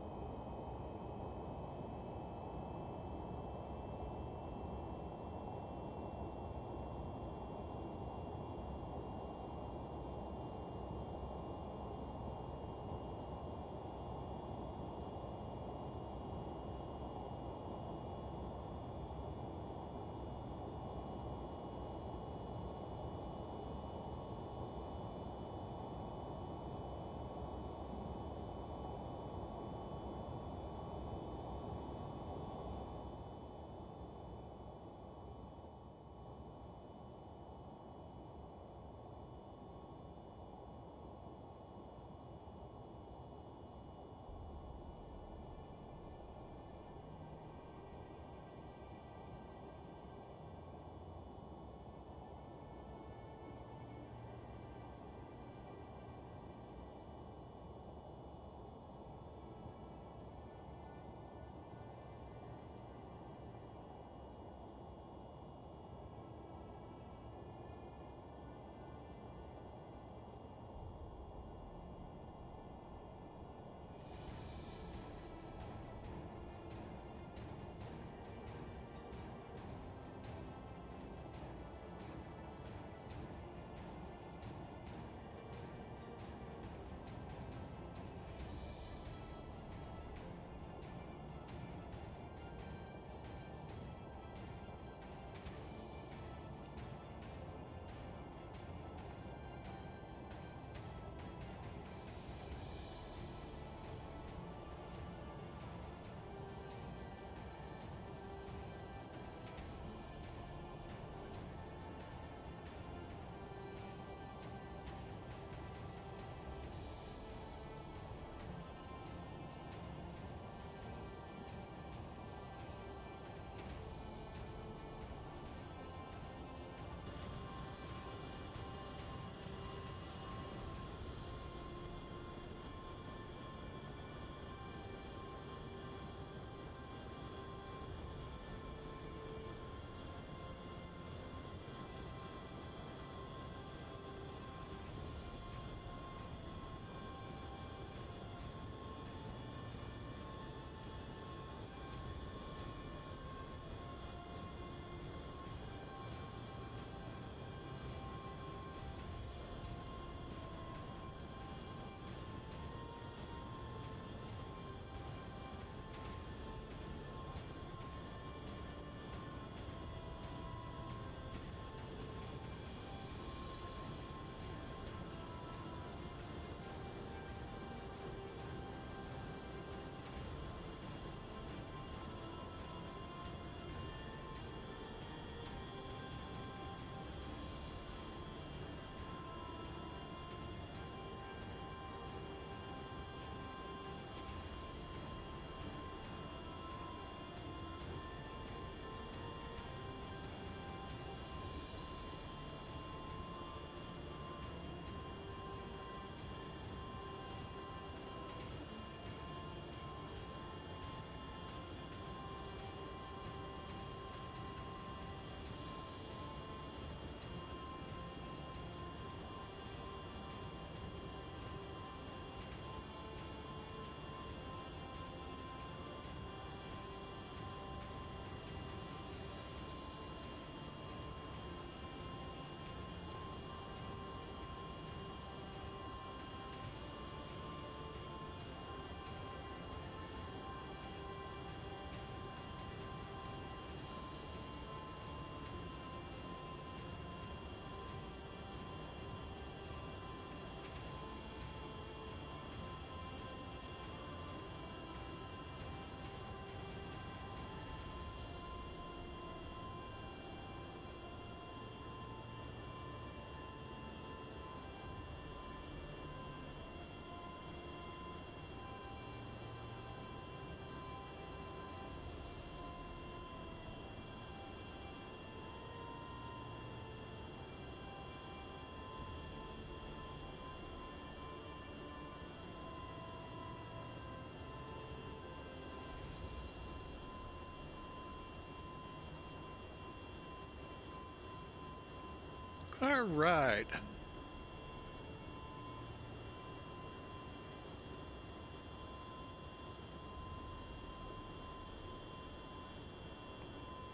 All right.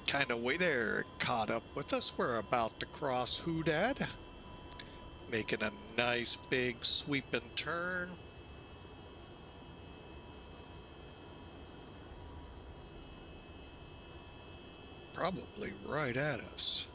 Kind of way there, caught up with us. We're about to cross HUDAD, making a nice big sweeping turn. Probably right at us.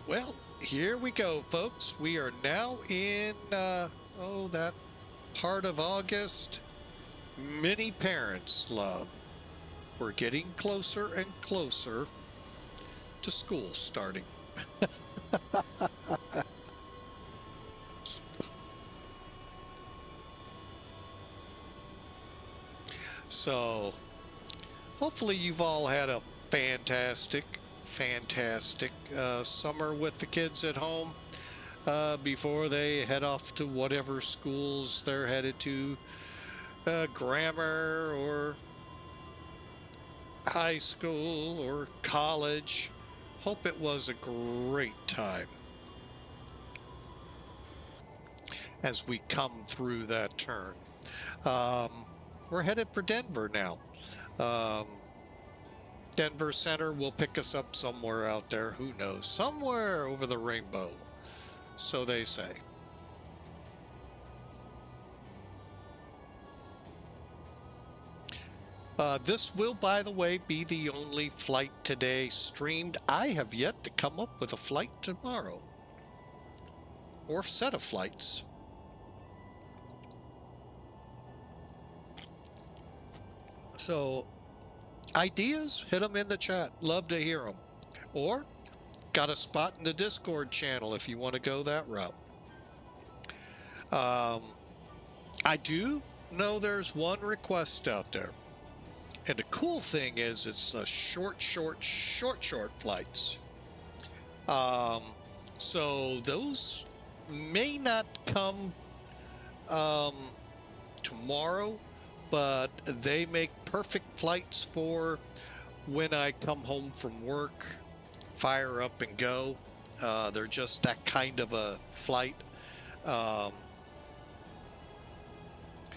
Well, here we go, folks. We are now in, that part of August. Many parents love. We're getting closer and closer to school starting. So, hopefully you've all had a fantastic summer with the kids at home before they head off to whatever schools they're headed to, grammar or high school or college. Hope it was a great time as we come through that turn. We're headed for Denver now. Denver Center will pick us up somewhere out there. Who knows? Somewhere over the rainbow. So they say. This will, by the way, be the only flight today streamed. I have yet to come up with a flight tomorrow. Or set of flights. So, ideas? Hit them in the chat. Love to hear them. Or, got a spot in the Discord channel if you want to go that route. I do know there's one request out there. And the cool thing is it's short flights. So those may not come tomorrow, but they make perfect flights for when I come home from work, fire up and go. They're just that kind of a flight.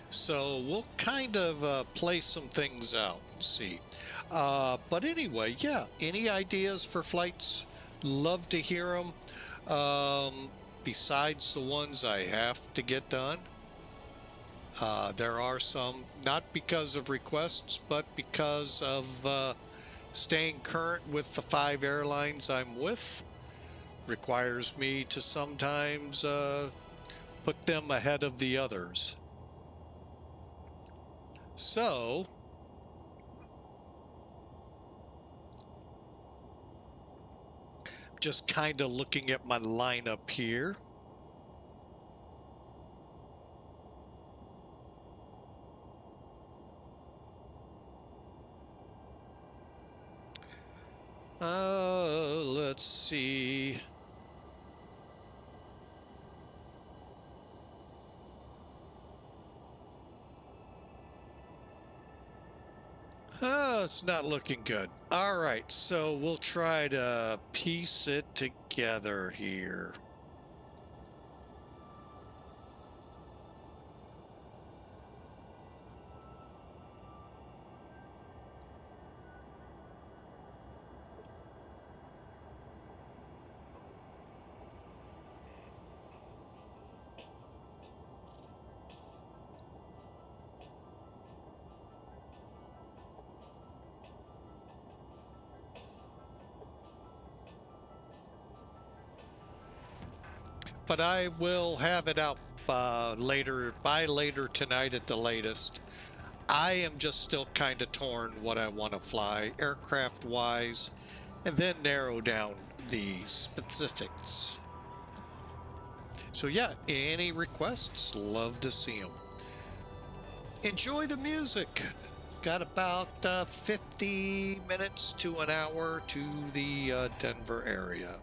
So we'll kind of play some things out and see. But anyway, yeah, any ideas for flights? Love to hear them. Besides the ones I have to get done. There are some, not because of requests, but because of staying current with the 5 airlines I'm with. Requires me to sometimes put them ahead of the others. So, just kind of looking at my lineup here. Let's see. It's not looking good. All right, so we'll try to piece it together here. but I will have it out later tonight at the latest. I am just still kind of torn what I want to fly aircraft wise, and then narrow down the specifics. So yeah, any requests, love to see them. Enjoy the music. Got about 50 minutes to an hour to the Denver area.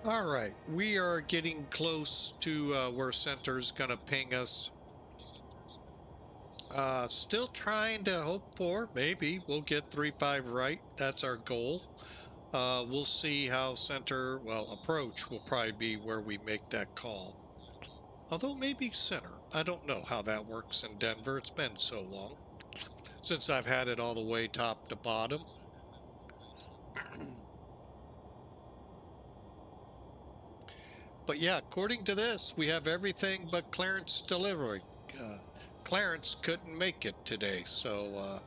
All right, we are getting close to where center's gonna ping us. Still trying to hope for, maybe we'll get 3-5 right. That's our goal. We'll see how center, well, approach will probably be where we make that call. Although maybe center. I don't know how that works in Denver. It's been so long since I've had it all the way top to bottom. But yeah, according to this, we have everything but clearance delivery. Clarence couldn't make it today, so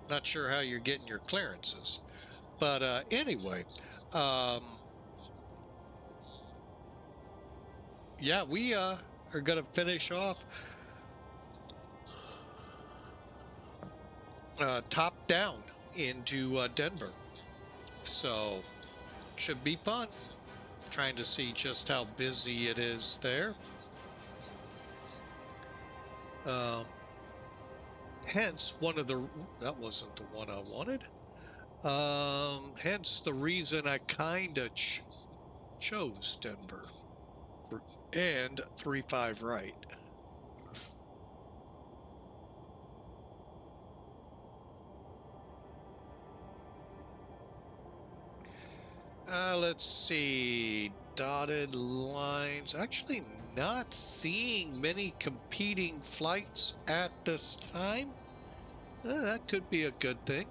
not sure how you're getting your clearances. But anyway, yeah, we are going to finish off top down into Denver. So should be fun. Trying to see just how busy it is there. Hence one of the, that wasn't the one I wanted. Hence the reason I kind of chose Denver and 3-5 right. Let's see, dotted lines. Actually not seeing many competing flights at this time. That could be a good thing.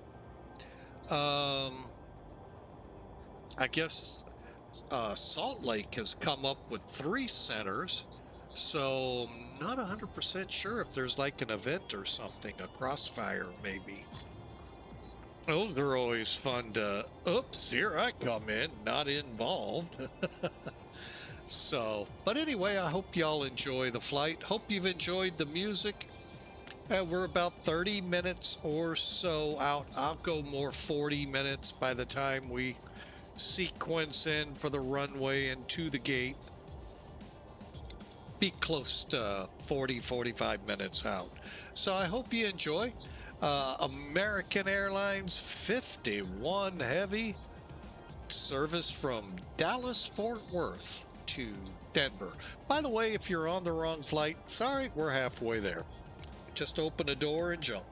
I guess Salt Lake has come up with 3 centers, so I'm not 100% sure if there's like an event or something, a crossfire maybe. Those are always fun to, oops, here I come in, not involved. So, but anyway, I hope y'all enjoy the flight. Hope you've enjoyed the music. We're about 30 minutes or so out. I'll go more 40 minutes by the time we sequence in for the runway and to the gate. Be close to 40-45 minutes out. So I hope you enjoy. American Airlines 51 Heavy service from Dallas Fort Worth to Denver. By the way, if you're on the wrong flight, sorry, we're halfway there. Just open a door and jump.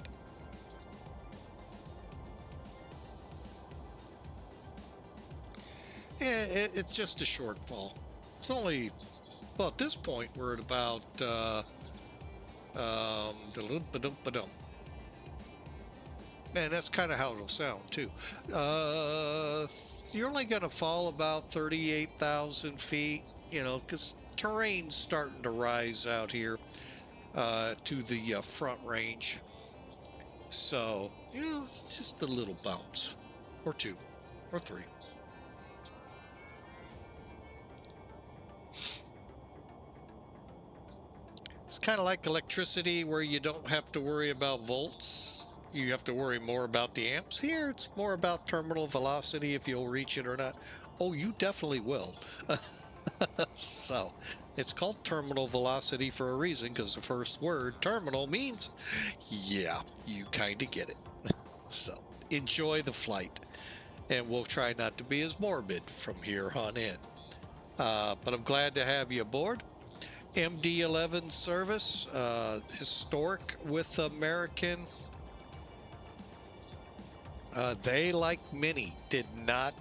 Yeah, it's just a shortfall. It's only, well, at this point we're at about and that's kind of how it'll sound too. You're only going to fall about 38,000 feet, you know, because terrain's starting to rise out here to the front range. So, you know, just a little bounce, or 2, or 3. It's kind of like electricity where you don't have to worry about volts. You have to worry more about the amps. Here, it's more about terminal velocity, if you'll reach it or not. Oh, you definitely will. So, it's called terminal velocity for a reason, because the first word, terminal, means, yeah, you kind of get it. So, enjoy the flight. And we'll try not to be as morbid from here on in. But I'm glad to have you aboard. MD-11 service, historic with American. They, like many, did not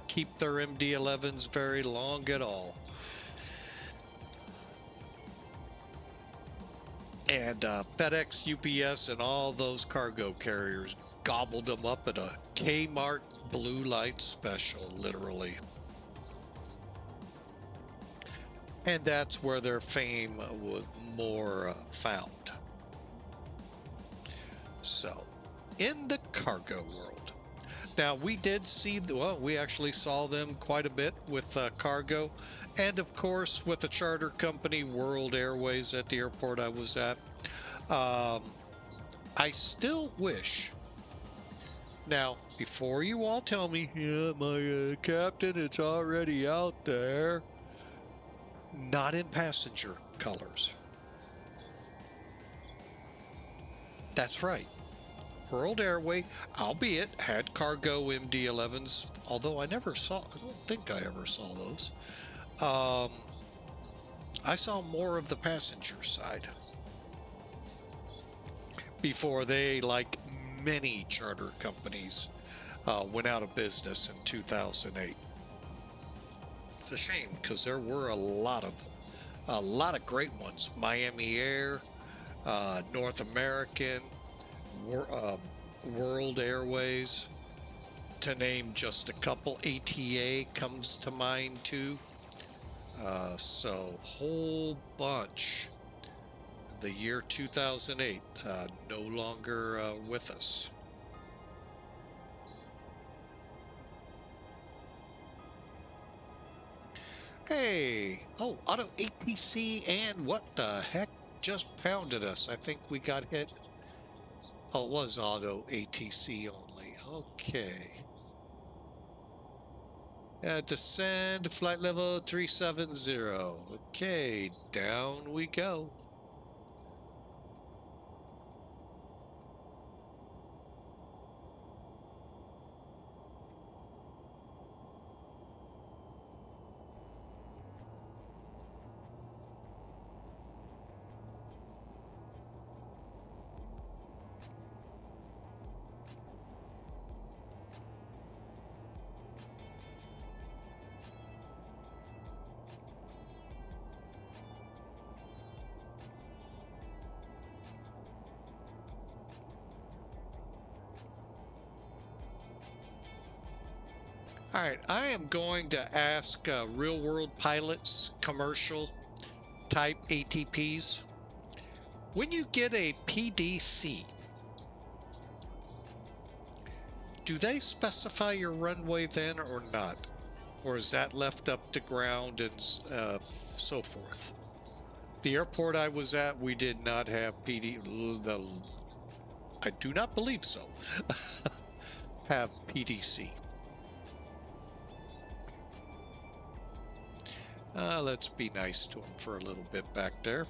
keep their MD-11s very long at all. And FedEx, UPS, and all those cargo carriers gobbled them up at a Kmart blue light special, literally. And that's where their fame was more found. So, in the cargo world. Now, we did see, well, we actually saw them quite a bit with cargo. And, of course, with the charter company, World Airways, at the airport I was at. I still wish. Now, before you all tell me, yeah, my captain, it's already out there. Not in passenger colors. That's right. World Airway, albeit, had cargo MD-11s, although I don't think I ever saw those. I saw more of the passenger side before they, like many charter companies, went out of business in 2008. It's a shame because there were a lot of great ones. Miami Air, North American, World Airways, to name just a couple. ATA comes to mind too. So whole bunch. The year 2008, no longer with us. Hey, oh, auto ATC, and what the heck just pounded us? I think we got hit. Oh, it was auto ATC only. Okay. Descend, flight level 370. Okay, down we go. All right, I am going to ask real world pilots, commercial type ATPs, when you get a PDC, do they specify your runway then or not? Or is that left up to ground and so forth? The airport I was at, we did not have I do not believe so. Have PDC. Let's be nice to him for a little bit back there.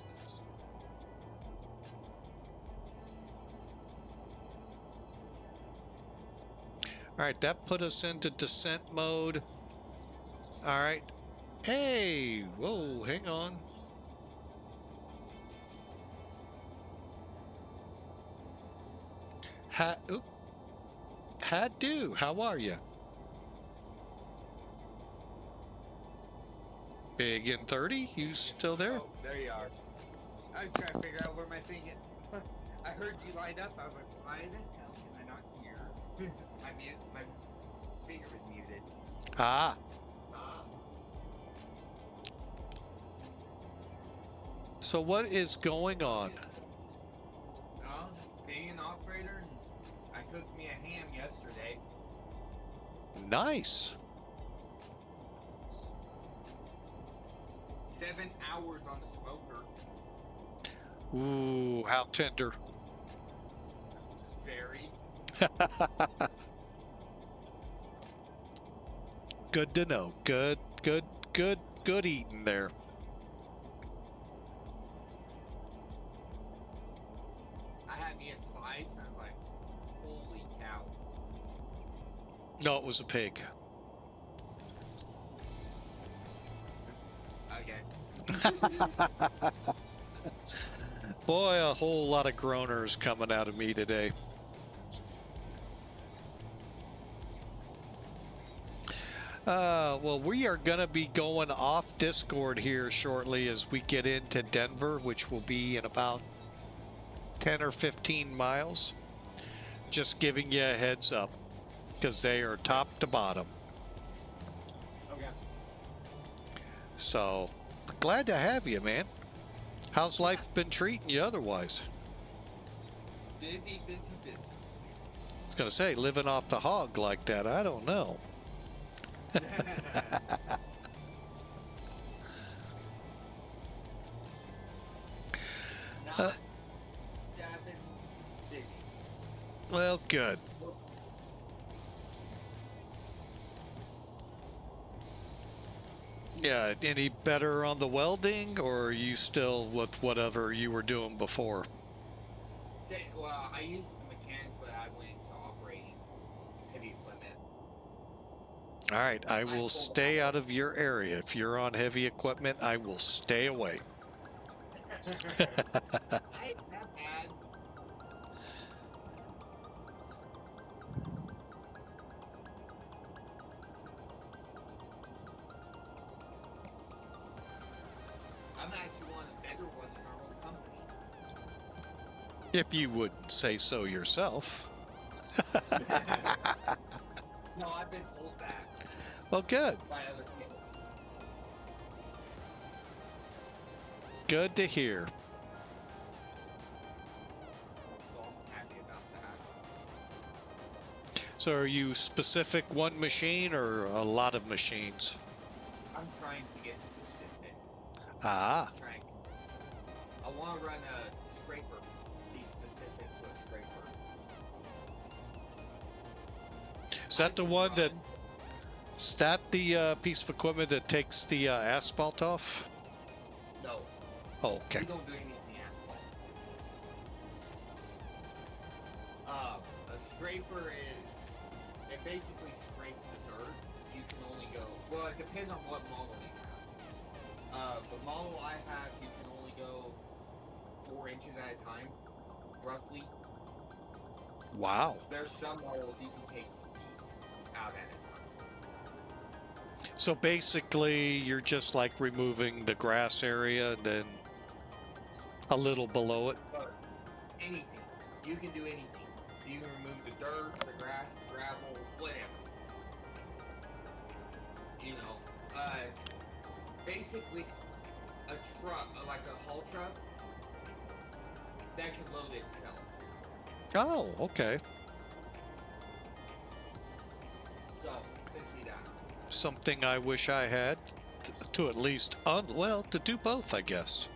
All right, that put us into descent mode. All right. Hey, whoa, hang on. How-do, how are you? Big in 30, you still there? Oh, there you are. I was trying to figure out where my thing is. I heard you light up. I was like, why the hell can I not hear? My speaker was muted. Ah. So what is going on? Well, being an operator, I cooked me a ham yesterday. Nice. 7 hours on the smoker. Ooh, how tender. Very. Good to know. Good eating there. I had me a slice and I was like, holy cow. No, it was a pig. Okay. Boy, a whole lot of groaners coming out of me today. Well, we are going to be going off Discord here shortly as we get into Denver, which will be in about 10 or 15 miles. Just giving you a heads up, because they are top to bottom. Okay. So, glad to have you, man. How's life been treating you otherwise? Busy. I was going to say, living off the hog like that, I don't know. Not been busy. Well, good. Yeah, any better on the welding, or are you still with whatever you were doing before? Well, I used the mechanic, but I went into operating heavy equipment. All right, I will stay out of your area. If you're on heavy equipment, I will stay away. I ain't that bad. I'm actually one of the better ones in our whole company. If you wouldn't say so yourself. No, I've been told that Well, good. by other people. Good to hear. So I'm happy about that. So are you specific one machine or a lot of machines? I'm trying to get specific. Ah, I'm trying. I want to run a scraper. Be specific to a scraper. is that the one that, is that the piece of equipment that takes the asphalt off? No. Oh, okay. We don't do anything asphalt. A scraper is, it basically scrapes the dirt. You can only go, well, it depends on what model you have. The model I have, you can only go 4 inches at a time, roughly. Wow. There's some models you can take feet out at a time. So basically, you're just like removing the grass area and then a little below it. But anything. You can do anything. You can remove the dirt, the grass, the gravel, whatever. You know, basically a truck, like a haul truck, that can load itself. Oh, okay. So, essentially that. Something I wish I had to at least, well, to do both, I guess.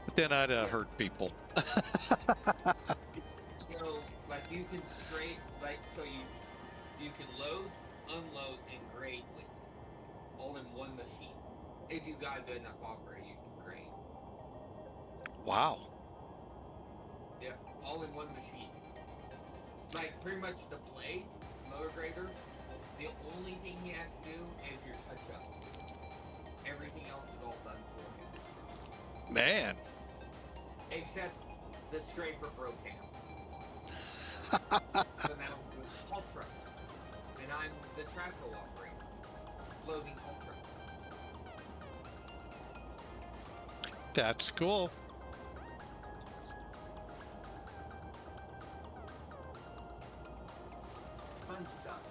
But then I'd hurt people. You know, like you can scrape, like, so you can load, unload, and grade with it, all in one machine. If you got a good enough operator, you can grade. Wow. Yeah, all in one machine. Like, pretty much the blade, motor grader, the only thing he has to do is your touch-up. Everything else is all done for him. Man. Except the scraper broke down. So now we're haul trucks. And I'm the traco operator, loading haul trucks. That's cool. Fun stuff.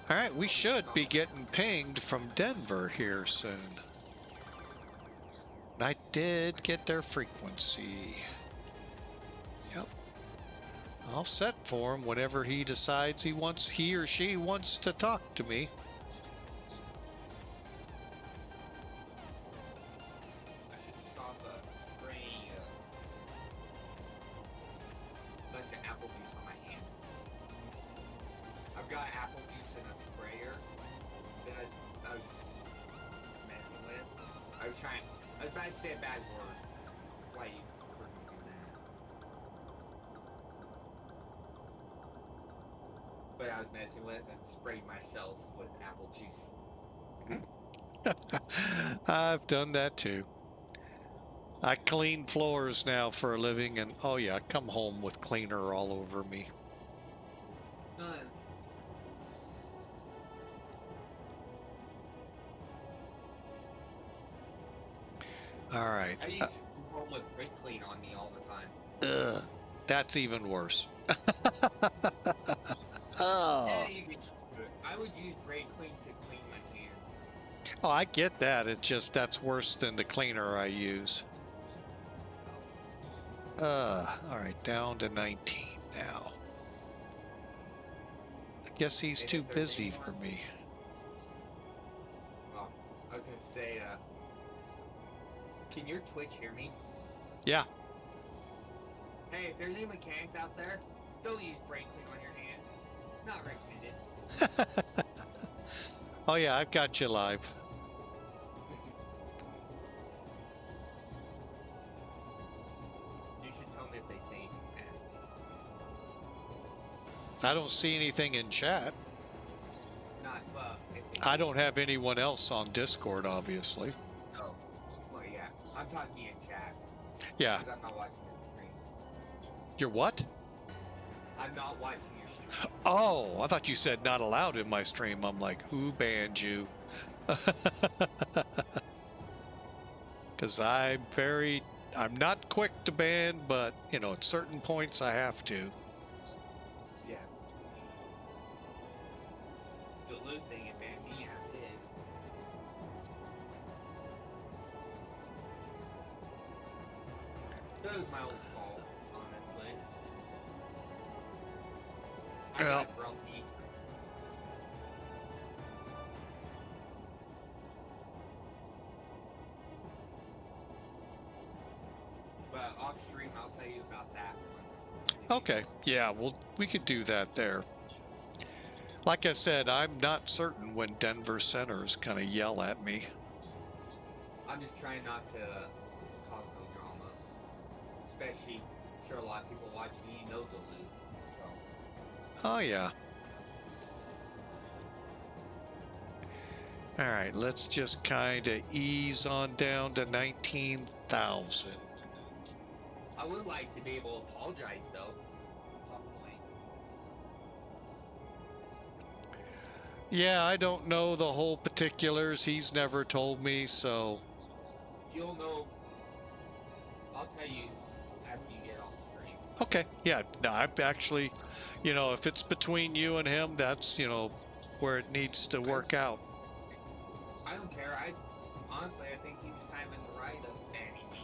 All right, we should be getting pinged from Denver here soon. I did get their frequency. Yep. I'll set for him whenever he decides he or she wants to talk to me. I should stop spraying a bunch of apple juice on my hand. I've got apple juice in a sprayer that I was messing with. I was about to say a bad word. Why you were doing that? But I was messing with and sprayed myself with apple juice. I've done that too. I clean floors now for a living, and oh yeah, I come home with cleaner all over me. All right. I used to come home with brake clean on me all the time. That's even worse. Oh. Yeah, you can do it. I would use brake clean to clean my hands. Oh, I get that. It's just that's worse than the cleaner I use. All right, down to 19 now. I guess he's And too if there's busy any for more- me. Oh, I was gonna say, can your Twitch hear me? Yeah. Hey, if there's any mechanics out there, don't use brake clean on your hands. Not recommended. Oh yeah, I've got you live. I don't see anything in chat. Not, I don't have anyone else on Discord, obviously. Oh, well, yeah. I'm talking in chat. Yeah. Because I'm not watching your stream. You're what? I'm not watching your stream. Oh, I thought you said not allowed in my stream. I'm like, who banned you? Because I'm not quick to ban, but, you know, at certain points I have to. Yeah. The loot thing and ban me out is. That was my own fault, honestly. I Yeah. got grumpy. But off stream, I'll tell you about that one. Okay. Yeah, well, we could do that there. Like I said, I'm not certain when Denver Centers kind of yell at me. I'm just trying not to cause no drama. Especially, I'm sure a lot of people watching, you know the loot. So. Oh, yeah. All right, let's just kind of ease on down to 19,000. I would like to be able to apologize, though. At some point. Yeah, I don't know the whole particulars. He's never told me, so... You'll know. I'll tell you after you get off stream. Okay, yeah, no, I'm actually, you know, if it's between you and him, that's, you know, where it needs to work out. I don't care. Honestly, I think he was kind of in the right of banning me.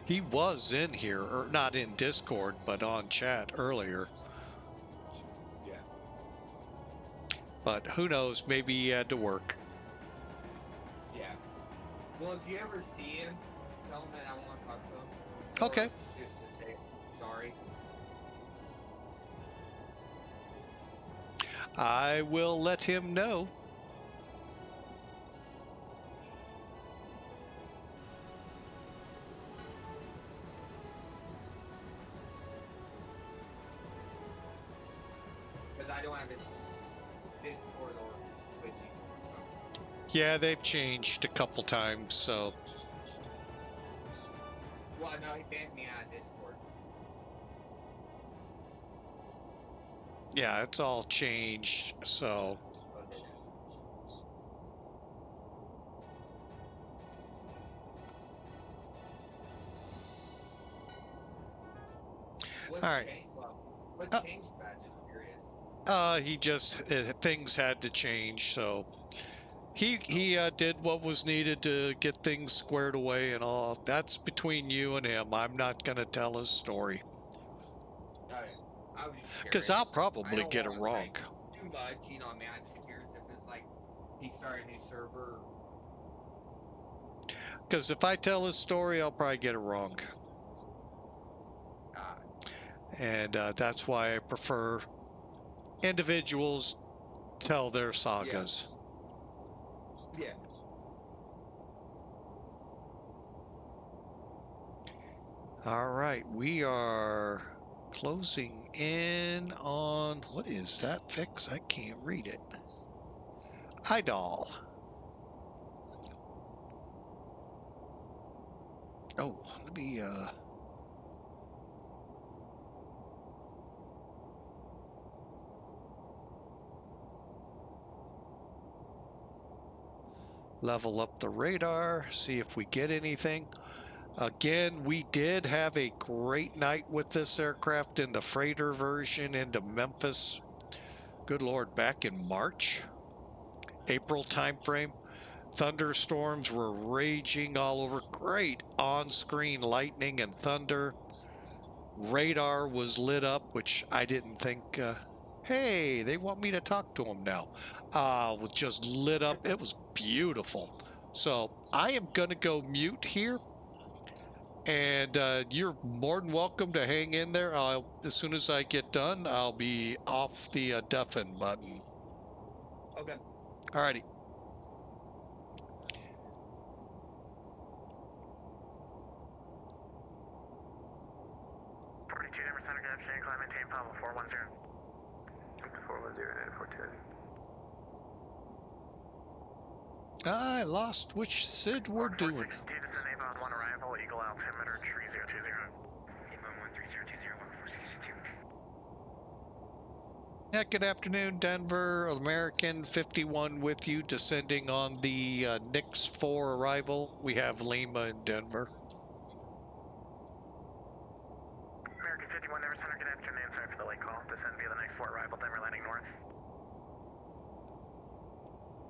He was in here, or not in Discord, but on chat earlier. Yeah. But who knows, maybe he had to work. Yeah. Well, if you ever see him, tell him that I want to talk to him. Okay. Or just to say sorry. I will let him know. Because I don't have his Discord or Twitch anymore, so. Yeah, they've changed a couple times, so... Well, no, he banned me out of Discord. Yeah, it's all changed, so... What All right. changed? Well, what changed about it? Just curious. Things had to change, so... He did what was needed to get things squared away and all. That's between you and him. I'm not going to tell his story. I was just curious. Because I'll I probably don't get it want, wrong. like, too much, you know. I mean, I'm just curious if it's like he started a new server. Because if I tell his story, I'll probably get it wrong. And that's why I prefer individuals tell their sagas. Yeah. All right, we are closing in on, what is that fix? I can't read it. Idol. Oh, let me, level up the radar, see if we get anything. Again, we did have a great night with this aircraft in the freighter version into Memphis. Good Lord, back in March, April timeframe. Thunderstorms were raging all over. Great on-screen lightning and thunder. Radar was lit up, which I didn't think, hey, they want me to talk to them now. Was just lit up. It was beautiful. So I am going to go mute here. And you're more than welcome to hang in there. As soon as I get done, I'll be off the deafen button. Okay. Alrighty. 410. 410, I lost which SID we're doing. 462 descend Avon 1 arrival, Eagle altimeter 3020. Avon 13020, Yeah, good afternoon, Denver. American 51 with you, descending on the Nix 4 arrival. We have Lima in Denver. American 51, Denver Center, good afternoon. Sorry for the late call. Descend via the next 4 arrival, Denver landing north.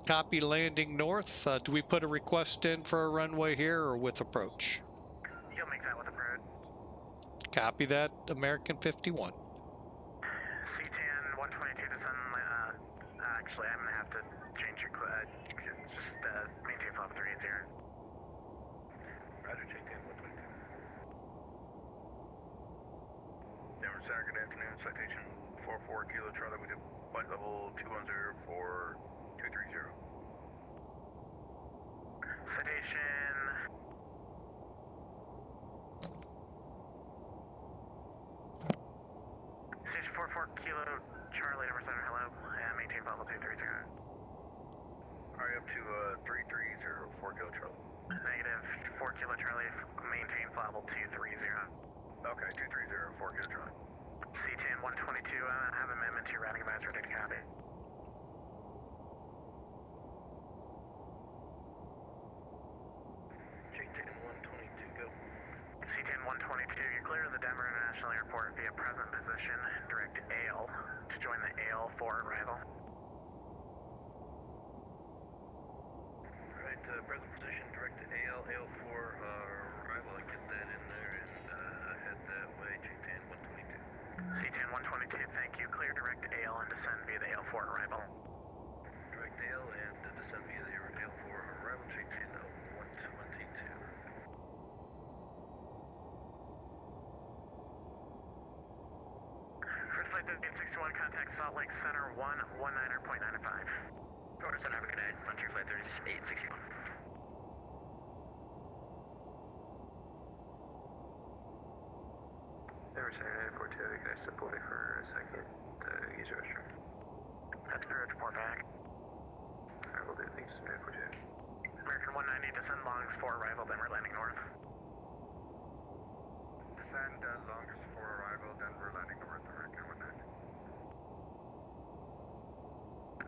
Copy, landing north. Do we put a request in for a runway here or with approach? You'll make that with approach. Copy that, American 51. C10 122 descend. Actually, I'm gonna have to change your. Just maintain flight 380. Roger, J10 122. Denver Center, good afternoon. Citation 44 Kilo Charlie. We did flight level 210 for 230. Citation. Station 44 Kilo Charlie, Denver Center, hello. Maintain level 230. Are you up to 330 4 Kilo Charlie? Negative 4 Kilo Charlie, maintain level 230. Okay, 230 4 Kilo Charlie. C10 122, have amendment to your routing advisor, ready to copy. J10 122, go. C10 122, you're clear to the Denver International Airport via present position, direct AL to join the AL for arrival. Alright, present position, direct to AL, AL4 arrival. I get that in there and head that way, J10 122. C10 122, thank you. Clear direct AL and descend via the AL4 arrival. Direct AL and descend via the AL4 arrival, J10 122. First flight 1361, contact Salt Lake Center 119.95. Order Center, have a good night. Frontier flight 3861. Denver Center 942, can I step away for a second to use your restroom? That's Spirit, report back. Alright, will do. Thanks, 942. American 190, descend longs for arrival, Denver landing north. Descend longest for arrival, Denver landing north, American 190.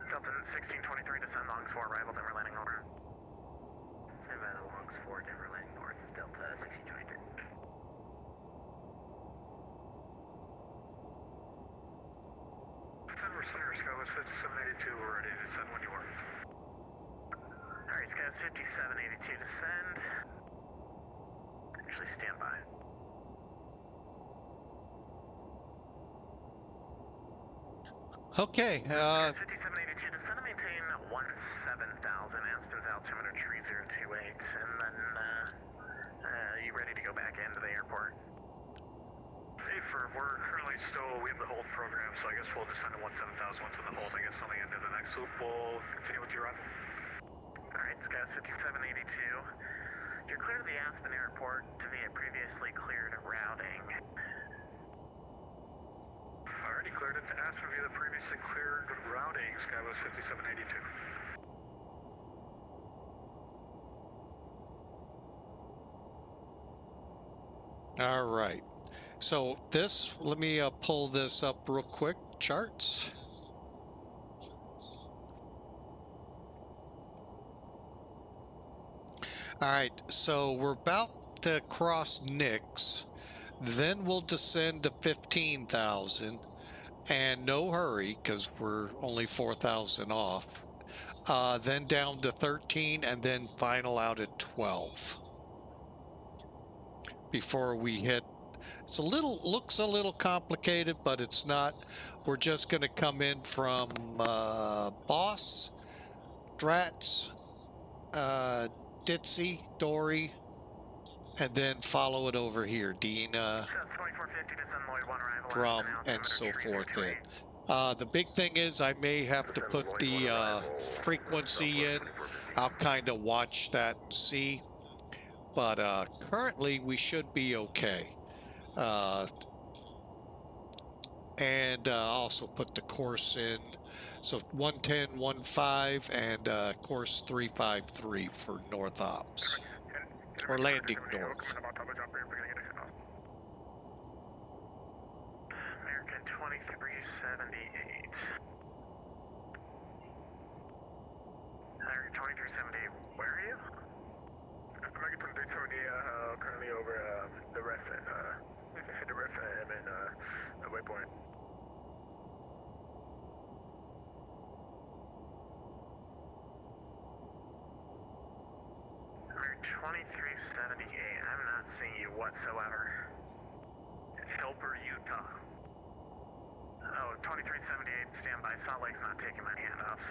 Delta 1623, descend longs for arrival, Denver landing north. Nevada longs for Denver landing north, Delta 1623. Denver Center, Skywest 5782, we're ready to descend when you are. Alright, Skies 5782, descend. Actually, stand by. Okay, 5782, descend and maintain 17,000, Aspen's altimeter 3028, and then, you ready to go back into the airport? We're currently still, we have the hold program, so I guess we'll descend to 17,000 once in the hold. I guess on the end of the next loop, we'll continue with your run. Alright, Skies 5782. You're clear to the Aspen Airport to via previously cleared routing. Already cleared it to Aspen via the previously cleared routing, Skywest 5782. all right. So this, let me pull this up real quick. Charts. All right, so we're about to cross Nix. Then we'll descend to 15,000. And no hurry, because we're only 4,000 off. Then down to 13, and then final out at 12. Before we hit, looks a little complicated, but it's not. We're just going to come in from Boss, Drats, Ditsy, Dory, and then follow it over here, Dina, 2450, descend Lloyd 1 arrival. Drum, Aspen and so altimeter forth in. 3028. The big thing is I may have to put the frequency in. I'll kind of watch that and see. But currently we should be okay. and also put the course in. So 110.15 and course 353 for North Ops, or landing north. American 2378. American 2378, where are you? American 2378, currently over the ref and the ref and the waypoint. American 2378, I'm not seeing you whatsoever. Helper, Utah. Oh, 2378, standby. Salt Lake's not taking my handoffs.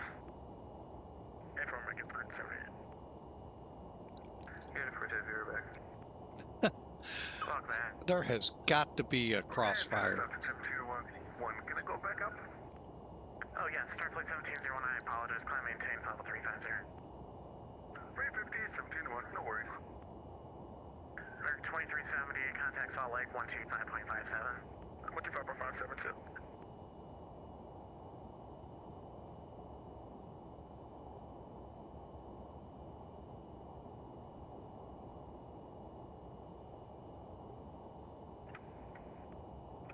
Inform American 378. Unit 420 back. Clock that. There has got to be a crossfire. 721, can I go back up? Oh yeah, Starflight 1701, I apologize. Climb maintain, level 350. 350, 1701, no worries. American 2378, contact Salt Lake 125.57. 125.57, too.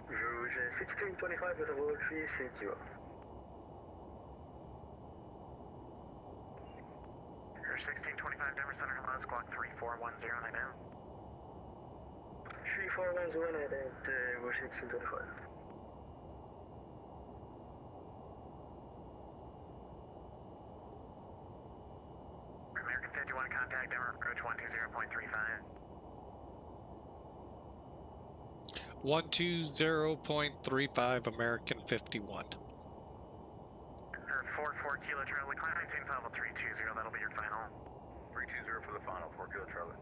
Rouge 1625 with a low 360. 1625 Denver Center, hello, squawk 3410, I know. 3410, I think, Rouge 1625. American 51, contact Denver, approach 120.35. 120.35 American 51. 44 Kilo Charlie, climb maintain level 320, that'll be your final. 320 for the final, 4 Kilo Charlie.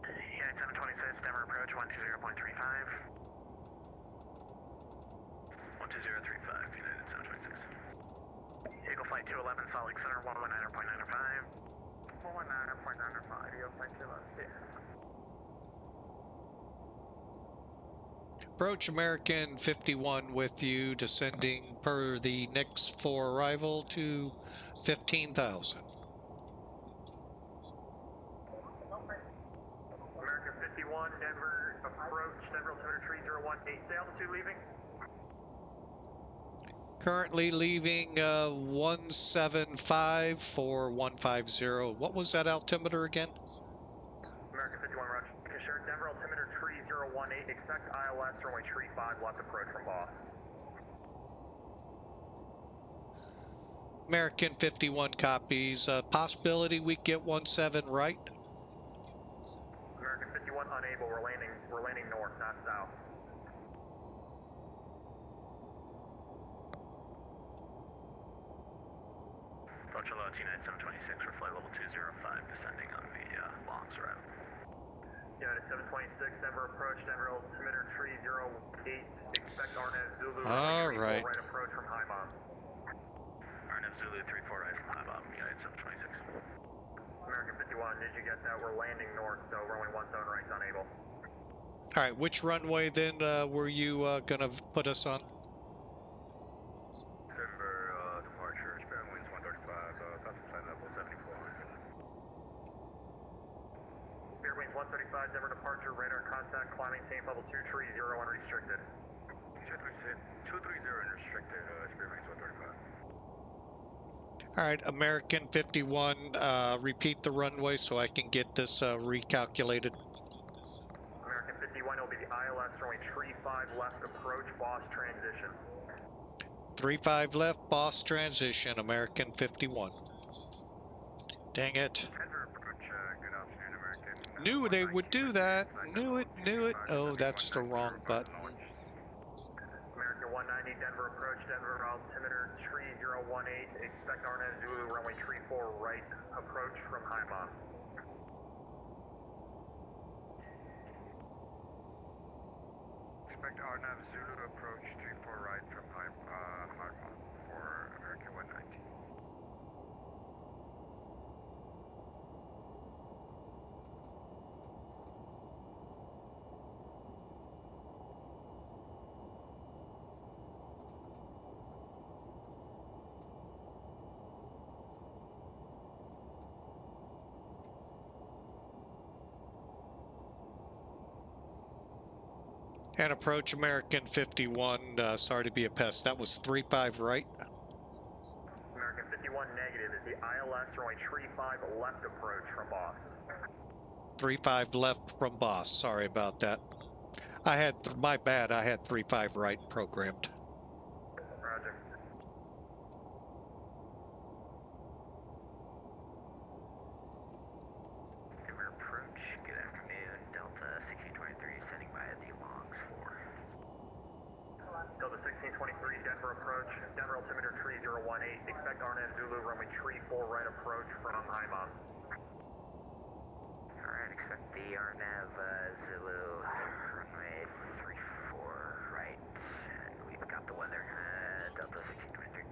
United 726, Denver approach 120.35. 12035, United 726. Eagle Flight 211, Salt Lake Center 119.95. 119.95, Eagle Flight 211, yeah. Approach American 51 with you, descending per the NIX for arrival to 15,000. American 51, Denver approach, Denver altimeter 3018, say altitude leaving. Currently leaving 175 for 150. What was that altimeter again? American 51, Roger. Sure, Denver altimeter 3018, expect ILS runway 35 left approach from boss. American 51 copies. Possibility we get 17 right. American 51 unable, we're landing north, not south. Approach Alert United 726 for flight level 205, descending on the longs route. United 726, Denver approach, Denver altimeter 308, expect RNAV Zulu All right. right approach from High Mom. RNAV Zulu 34 right from High Mom, United 726. American 51, did you get that? We're landing north, so runway 17 right's unable. All right, which runway then were you going to put us on? Denver departure, Spirit winds 135, passing flight level 74. Spirit winds 135, Denver departure, radar contact, climb maintain level 230 unrestricted. 230 unrestricted, Spirit winds 135. All right, American 51, repeat the runway so I can get this recalculated. American 51 will be the ILS runway 35 left approach, boss transition. 35 left, boss transition, American 51. Dang it. Denver approach, good afternoon, American. Knew they would do that. Knew it. Oh, that's the wrong button. American 190, Denver approach, Denver altimeter 3018, expect RNAV Zulu runway 34 right approach from High Mom. Expect RNAV Zulu approach 34 right from High Mom for American 190. And approach American 51, sorry to be a pest, that was 35 right? American 51 negative. Is the ILS runway 35 left approach from boss? 35 left from boss, sorry about that. I had, my bad, I had 35 right programmed. Roger. Denver approach, good afternoon. Delta 1623 sending by the longs for. Delta 1623, Denver approach. Denver altimeter tree 018. Expect RNAV Zulu runway tree 4 right approach from high mount. Alright, expect the RNAV Zulu runway 34 right. And we've got the weather. Delta 1623.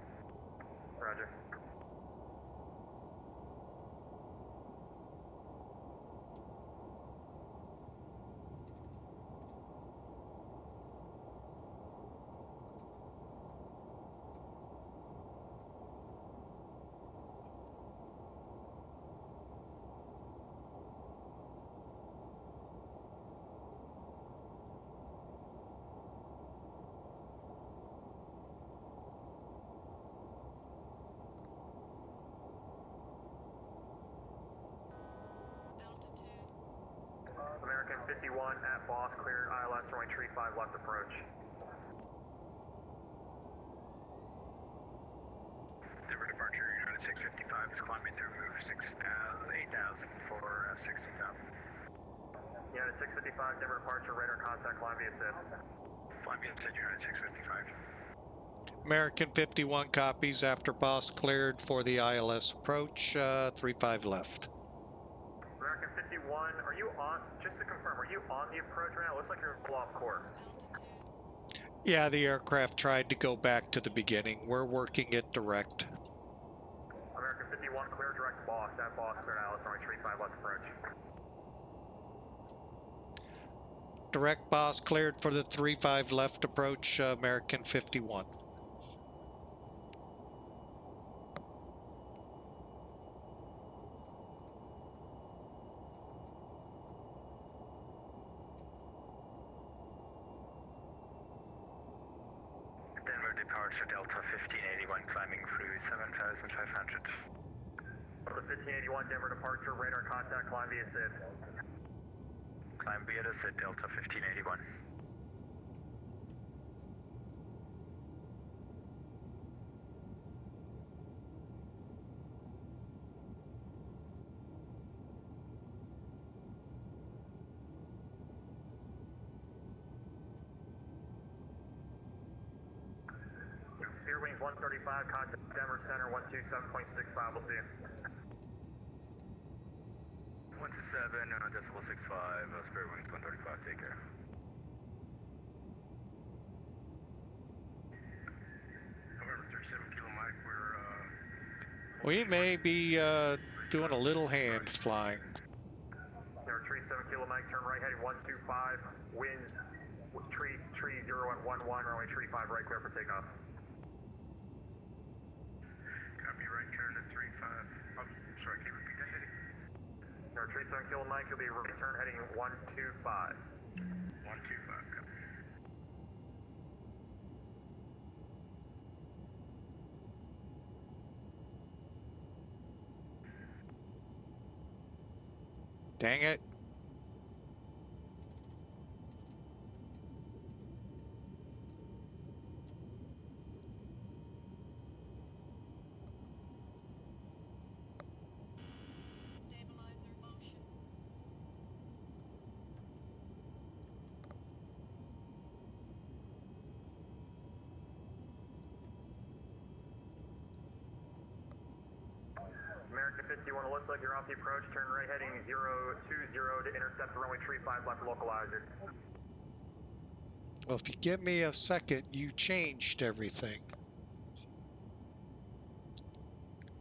Roger. American 51 at boss, cleared ILS runway tree 5 left approach. Denver departure, United 655 is climbing through move 8,000 for 60,000. United 655, Denver departure, radar contact, climb via SID. Climb via SID, United 655. American 51 copies after boss cleared for the ILS approach, 35 left. American 51, are you on, just to confirm, are you on the approach right now? It looks like you're off course. Yeah, the aircraft tried to go back to the beginning. We're working it direct. American 51, clear direct boss, at boss, cleared ILS runway tree 5 left approach. Direct boss cleared for the 35 left approach, American 51. Denver departure, Delta 1581 climbing through 7,500. Delta 1581, Denver departure, radar contact, climb via SID. Climb via the SID, Delta 1581. Steer wings 135, contact Denver Center 127.65, we'll see you. 127, decimal 65, Spirit Wings 135, take care. November 37 Kilo Mike, We may be doing a little hand flying. Denver tree 7 Kilo Mike, turn right heading 125, winds, tree 0 at 11, runway tree 5 right, clear for takeoff. Copy, right turn at 35. Oh, sorry, can you repeat that heading? Denver tree 7 Kilo Mike, you'll be right turn heading 125. 125, copy. Dang it. American 51, it looks like you're off the approach, turn right heading 020 to intercept the runway tree 5 left localizer. Well, if you give me a second, you changed everything.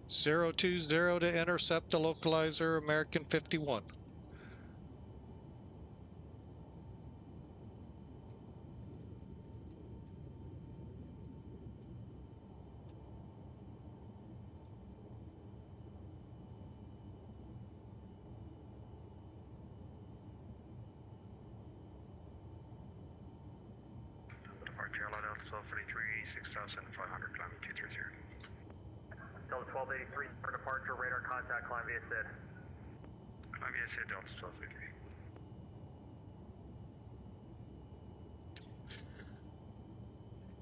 020 to intercept the localizer, American 51. 6,500, climbing 230. Delta 1283 for departure, radar contact, climb via SID. Climb via SID, Delta 1283.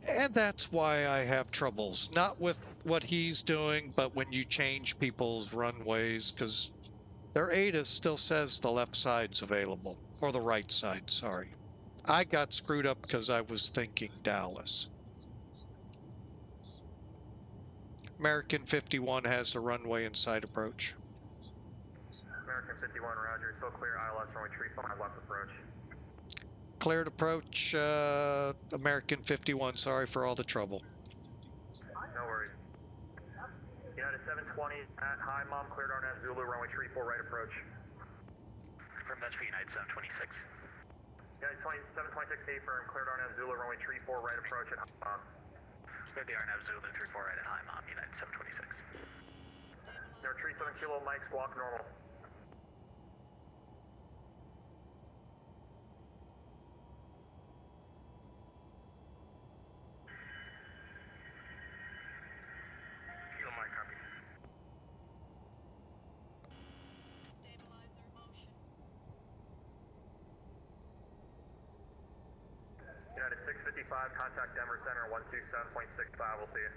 And that's why I have troubles, not with what he's doing, but when you change people's runways, because their ATIS still says the left side's available, or the right side, sorry. I got screwed up because I was thinking Dallas. American 51 has the runway and side approach. American 51, roger. Still clear, ILS runway 35 left approach. Cleared approach, American 51, sorry for all the trouble. No worries. United 720 at high, Mom, cleared RNAV Zulu, runway 34 right approach. Confirm that's for United 726. United 726 firm, cleared RNAV Zulu, runway 34 right approach at high, Mom. Cleared the RNAV Zulu 34 right at high, Mom, United 726. Number 37 kilo, Mike, squawk normal. Kilo Mike, copy. United 655, contact Denver Center 127.65, we'll see you.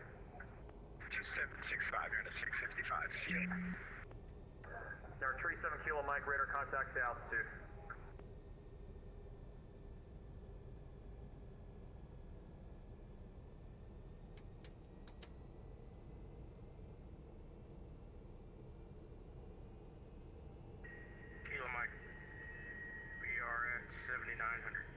2765, United 655, see you. Number 37 kilo, Mike, radar contact to altitude. Kilo Mike, we are at 7,900.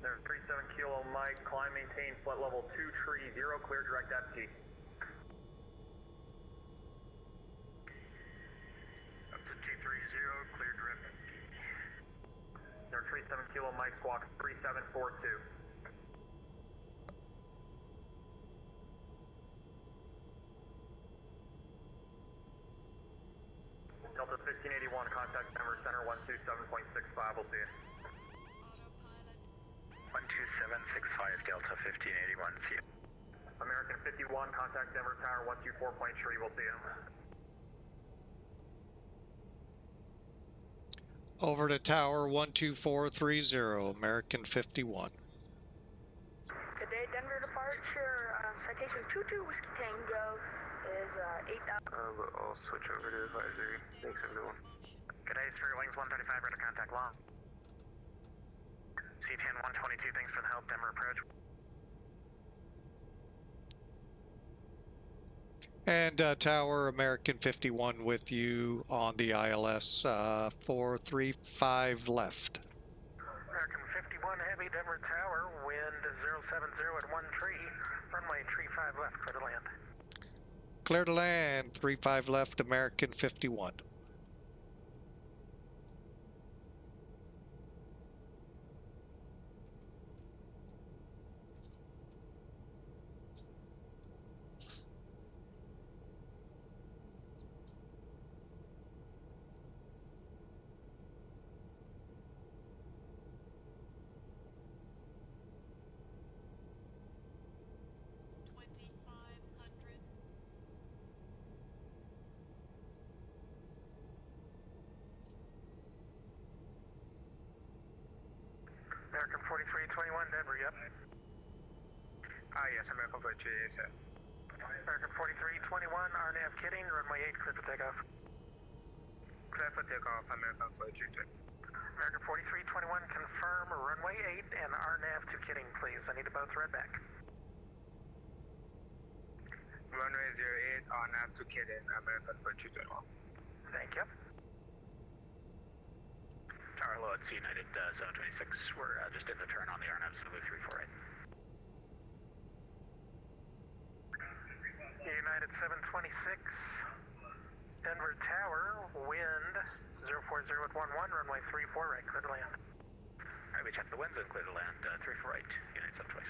Number 37 kilo, Mike, climb, maintain, flight level 2, tree 0, clear direct FT. Up to 230, clear direct. Number 37 kilo, Mike, squawk 3742. Delta 1581, contact Denver Center 127.65, we'll see you. 12765, Delta 1581, see you. American 51, contact Denver Tower 124.3, we'll see you. Over to Tower 12430, American 51. Good day, Denver departure. Citation 22 Whiskey Tango is 8,000. I'll switch over to advisory. Thanks, everyone. Good day, Spirit Wings 135, radar contact long. C10 122, thanks for the help, Denver approach. And Tower American 51 with you on the ILS 435 left. American 51, heavy, Denver Tower, wind 070 at 1 tree, runway 35 left, clear to land. Clear to land, 35 left, American 51. American 4321, Denver, yep. Yes, American 42, yes, sir. American 4321, RNAV kidding, runway 8, clear for takeoff. Clear for takeoff, American 42. American 4321, confirm runway 8 and RNAV to kidding, please. I need a both red back. Runway 08, nav to KDEN, American 42. Thank you. Tower hello, it's United 726. We're just in the turn on the RNAV Zulu 348. United 726, Denver Tower, wind 040 at 11, runway 34 right, clear to land. Alright, we checked the winds and clear to land 34 right, United 726.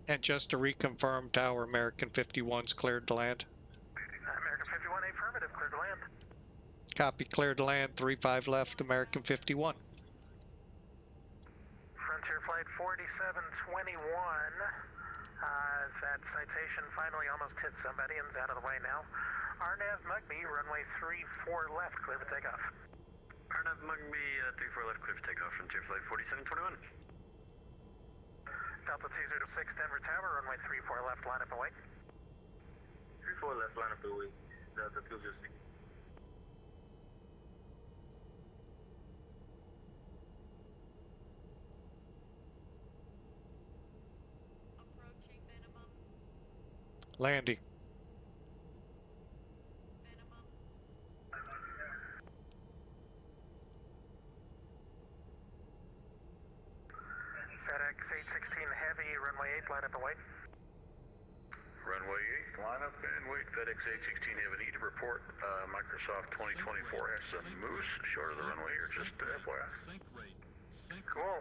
And just to reconfirm, Tower American 51's cleared to land. American 51, affirmative, clear to land. Copy, cleared to land, 35 left, American 51. Frontier flight 4721. That citation finally almost hit somebody and's out of the way now. RNAV Mugby, runway 34 left, clear for takeoff. RNAV Mugby, 34 left, clear for takeoff from flight 4721. Delta 206 Denver Tower, runway 34 left, line up and wait. 34 left, line up and wait. Delta 206. Landing. FedEx 816 Heavy, runway 8, line up and wait. Runway 8, line up and wait. FedEx 816 Heavy, need to report Microsoft 2024 has some moose short of the runway here, just FYI. Cool.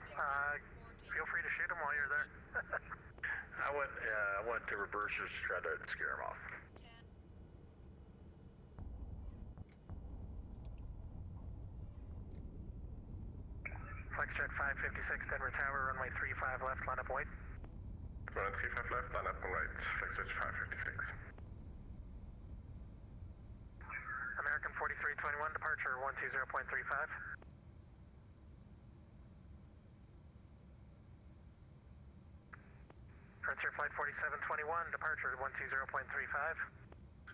Feel free to shoot them while you're there. I went to reversers to try to scare him off. Flexjet 556 Denver Tower, runway 35 left, line up and wait. Runway 35 left, line up and right. Flexjet 556. American 4321, departure 120.35. Frontier flight 4721, departure 120.35.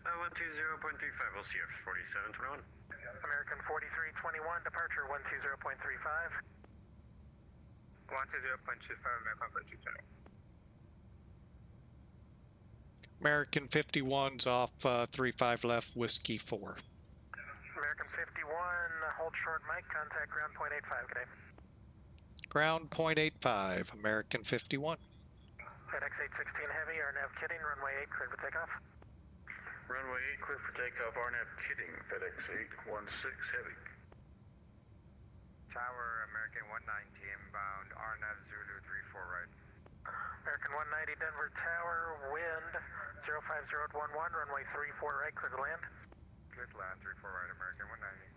120.35, we'll see you 4721. American 4321, departure 120.35. 120.25, American 4220. American 51's off 35 left, Whiskey 4. American 51, hold short mic, contact ground .85, good day. Ground .85, American 51. FedEx 816 Heavy, RNAV kidding, runway 8, cleared for takeoff. Runway 8, clear for takeoff, RNAV kidding, FedEx 816 Heavy. Tower, American 190 inbound, RNAV Zulu 34 right. American 190 Denver Tower, wind 050 at 11, runway 34 right, clear to land. Good land, 34 right, American 190.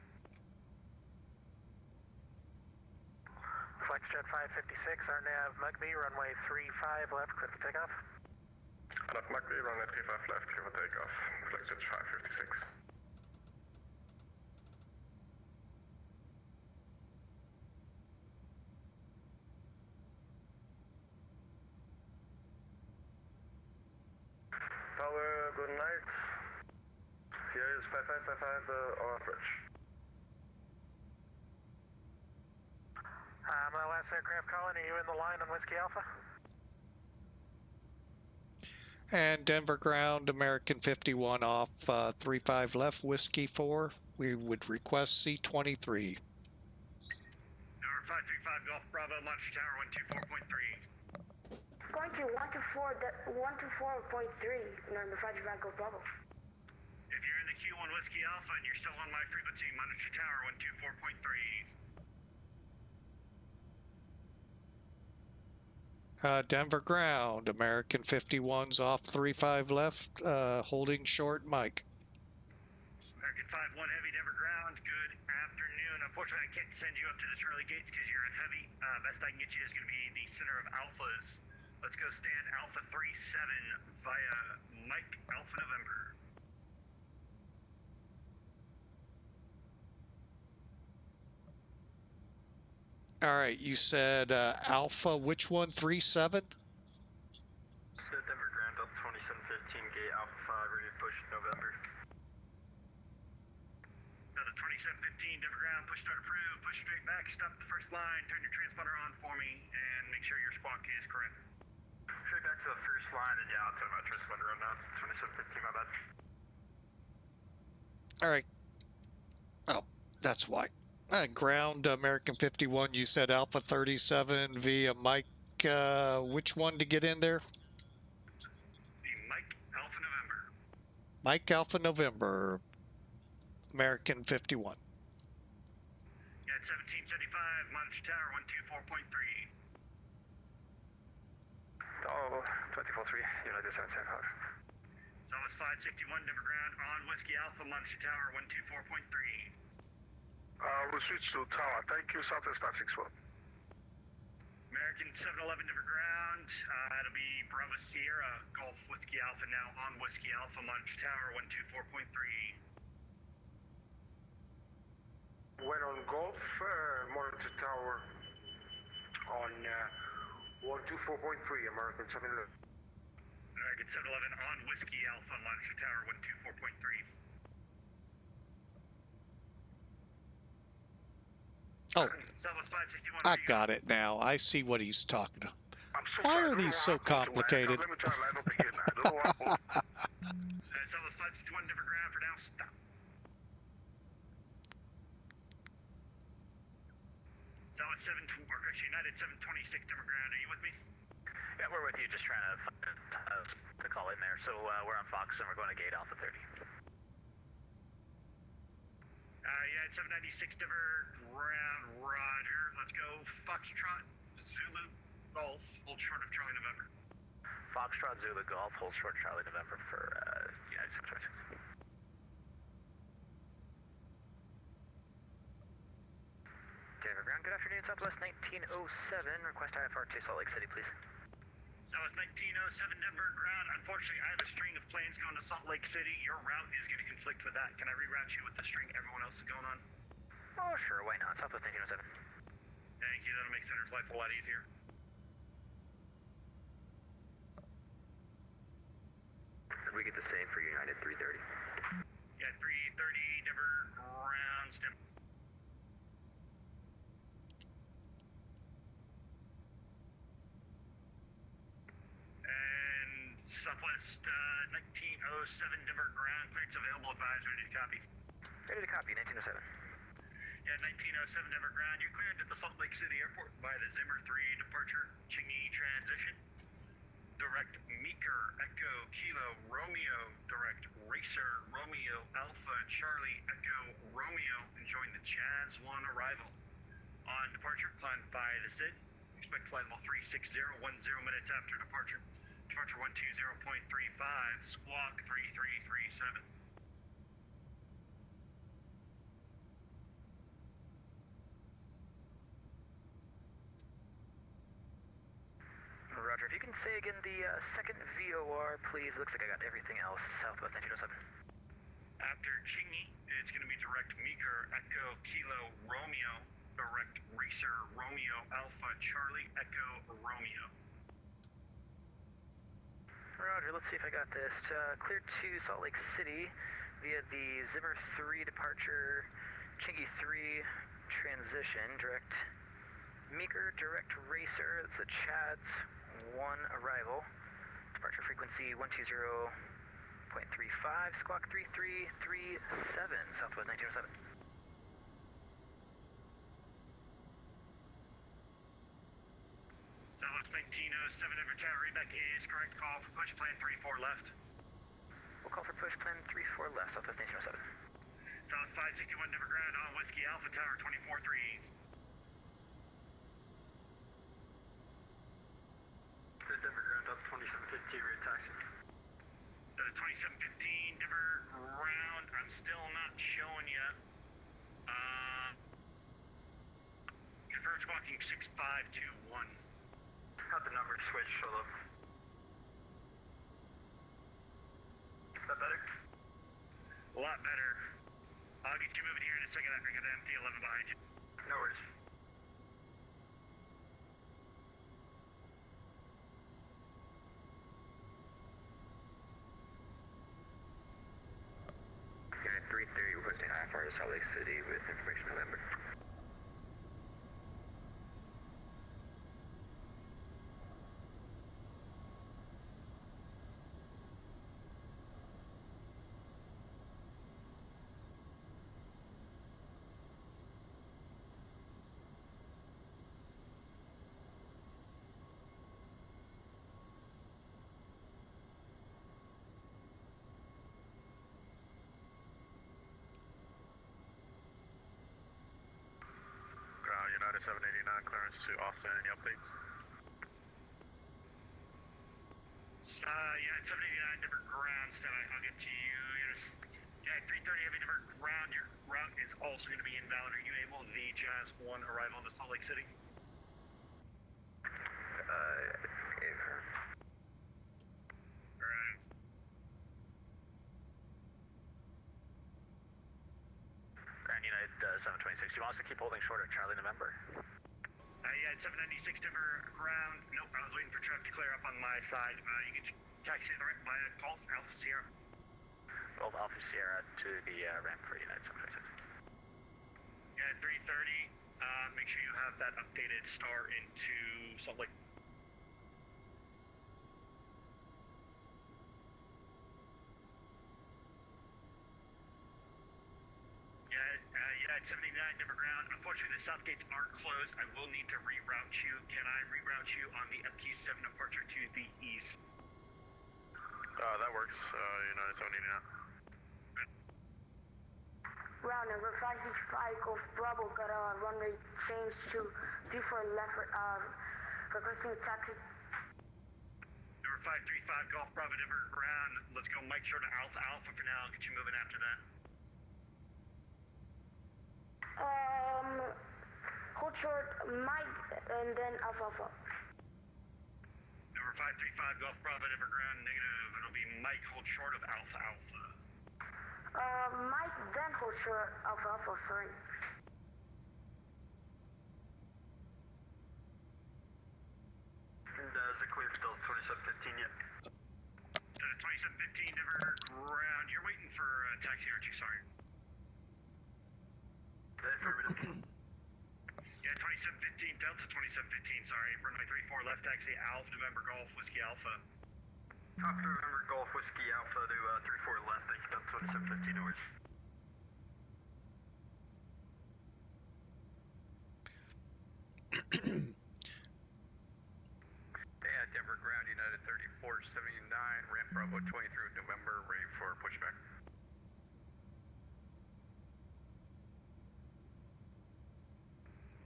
Flexjet 556, RNAV Mugby, runway 35 left, clear for takeoff. RNAV Mugby, runway 35 left, clear for takeoff. Flexjet 556. Tower, good night. Here is 5555 off bridge. My last aircraft calling, are you in the line on Whiskey Alpha? And Denver ground, American 51 off 35 left, Whiskey 4. We would request C23. Number 535 Golf Bravo, launch tower 124.3. Going to 124.3, number 535 Golf Bravo. If you're in the Q1 Whiskey Alpha and you're still on my frequency, monitor tower 124.3. Denver ground, American 51's off 35 left, holding short mic. American 5-1 Heavy, Denver ground, good afternoon. Unfortunately, I can't send you up to the Charlie gates because you're in Heavy. Best I can get you is going to be the center of Alphas. Let's go stand Alpha 37 via Mike Alpha November. All right, you said Alpha, which one, 37? Denver ground, Delta 2715, gate Alpha 5, ready to push November. Delta 2715, Denver ground, push start approved, push straight back, stop the first line, turn your transponder on for me, and make sure your squawk is correct. Straight back to the first line, and yeah, I'll turn my transponder on now, 2715, my bad. All right. Oh, that's why. Ground, American 51, you said Alpha 37 via Mike, which one to get in there? The Mike Alpha November. Mike Alpha November, American 51. Yeah, 1775, monitor tower 124.3. Oh, 24-3, United 775. Southwest 561, Denver ground, on Whiskey Alpha, monitor tower 124.3. We'll switch to tower. Thank you, Southwest 561. American American 711 different ground. It'll be Bravo Sierra Golf Whiskey Alpha now on Whiskey Alpha Monitor Tower 124.3. When on Golf, monitor tower on 124.3, American 711. American 711 on Whiskey Alpha Monitor Tower 124.3. Oh, Southwest 561. I got it now. I see what he's talking about. I'm so Why sorry, are I don't these know so what happened to complicated? Let me try to line up again. I don't know what happened. Southwest 561 different ground for now. Stop. Southwest 7, or correction, United 726 different ground. Are you with me? Yeah, we're with you, just trying to find to call in there. So we're on Fox and we're going to gate Alpha 30. United 796 different ground. Roger. Let's go. Foxtrot Zulu Golf. Hold short of Charlie November. Foxtrot Zulu Golf, hold short Charlie November for United 726. Denver ground, good afternoon, Southwest 1907, request IFR to Salt Lake City, please. Southwest 1907 Denver ground. Unfortunately, I have a string of planes going to Salt Lake City. Your route is going to conflict with that. Can I reroute you with the string everyone else is going on? Oh, sure, why not? Southwest 1907. Thank you. That'll make Center's life a lot easier. We get the same for United 330. Yeah, 330 Denver ground. Stem. And Southwest 1907 Denver ground. Clearance available. Advise. Ready to copy. Ready to copy, 1907. Yeah, 1907 Denver ground. You're cleared at the Salt Lake City Airport by the Zimmer 3 departure. Chingy transition. Direct Meeker Echo Kilo Romeo. Direct Racer Romeo Alpha Charlie Echo Romeo. Enjoying the Jazz 1 arrival. On departure, climb by the SID. Expect flight level 360, 10 minutes after departure. Departure 120.35, squawk 3337. Roger, if you can say again the second VOR, please. Looks like I got everything else. Southwest 1907. After Chingy, it's going to be direct Meeker Echo Kilo Romeo. Direct Racer Romeo Alpha Charlie Echo Romeo. Roger, let's see if I got this. Cleared to Salt Lake City via the Zimmer 3 departure, Chingy 3 transition, direct Meeker, direct Racer, that's the Chads 1 arrival. Departure frequency 120.35, squawk 3337, Southwest 1907. Southwest 1907 Denver Tower, readback is correct. Call for push plan 34 left. We'll call for push plan 34 left, Southwest 1907. South 561 Denver ground on Whiskey Alpha Tower 24-3. Denver ground up 2715, read taxi. 2715 Denver ground. I'm still not showing you. Confirm squawking 6521. Got the number switched, hold up. Is that better? A lot better. I'll get you moving here in a second. I got an MD-11 behind you. No worries. Unit 330 requesting IFR to Salt Lake City with information November. United 789, clearance to Austin, any updates? United 789 different ground, I'll get to you. United 330 heavy different ground. Your route is also going to be invalid. Are you able the Jazz 1 arrival into Salt Lake City? 726. You want us to keep holding short at Charlie November? Yeah, 796 Denver ground. Nope, I was waiting for traffic to clear up on my side. You can taxi direct via Golf Alpha Sierra. Golf Alpha Sierra to the ramp for United 726. Yeah, 330. Make sure you have that updated star into Salt Lake. United 79 Denver ground. Unfortunately, the south gates are closed. I will need to reroute you. Can I reroute you on the MD-11 departure to the east? That works. United 79. Route number 565 Golf Bravo got a runway change to 34 left, requesting taxi. Number 535 Golf Bravo Denver ground. Let's go Mike short of Alpha Alpha for now. Get you moving after that. Hold short, Mike, and then Alpha Alpha. Number 535 Golf Bravo Denver ground, negative. It'll be Mike, hold short of Alpha Alpha. Mike, then hold short Alpha Alpha, sorry. And is it clear still 2715 yet? 2715 Denver ground. You're waiting for taxi, aren't you? Sorry. Affirmative. Yeah, 2715 Delta 2715. Sorry, runway 34 left taxi Alpha November Golf Whiskey Alpha. Alpha November Golf Whiskey Alpha to 34 left. Thank you, Delta 2715 hours. Yeah, Denver ground, United 3479, ramp Bravo 20 through November, ready for pushback.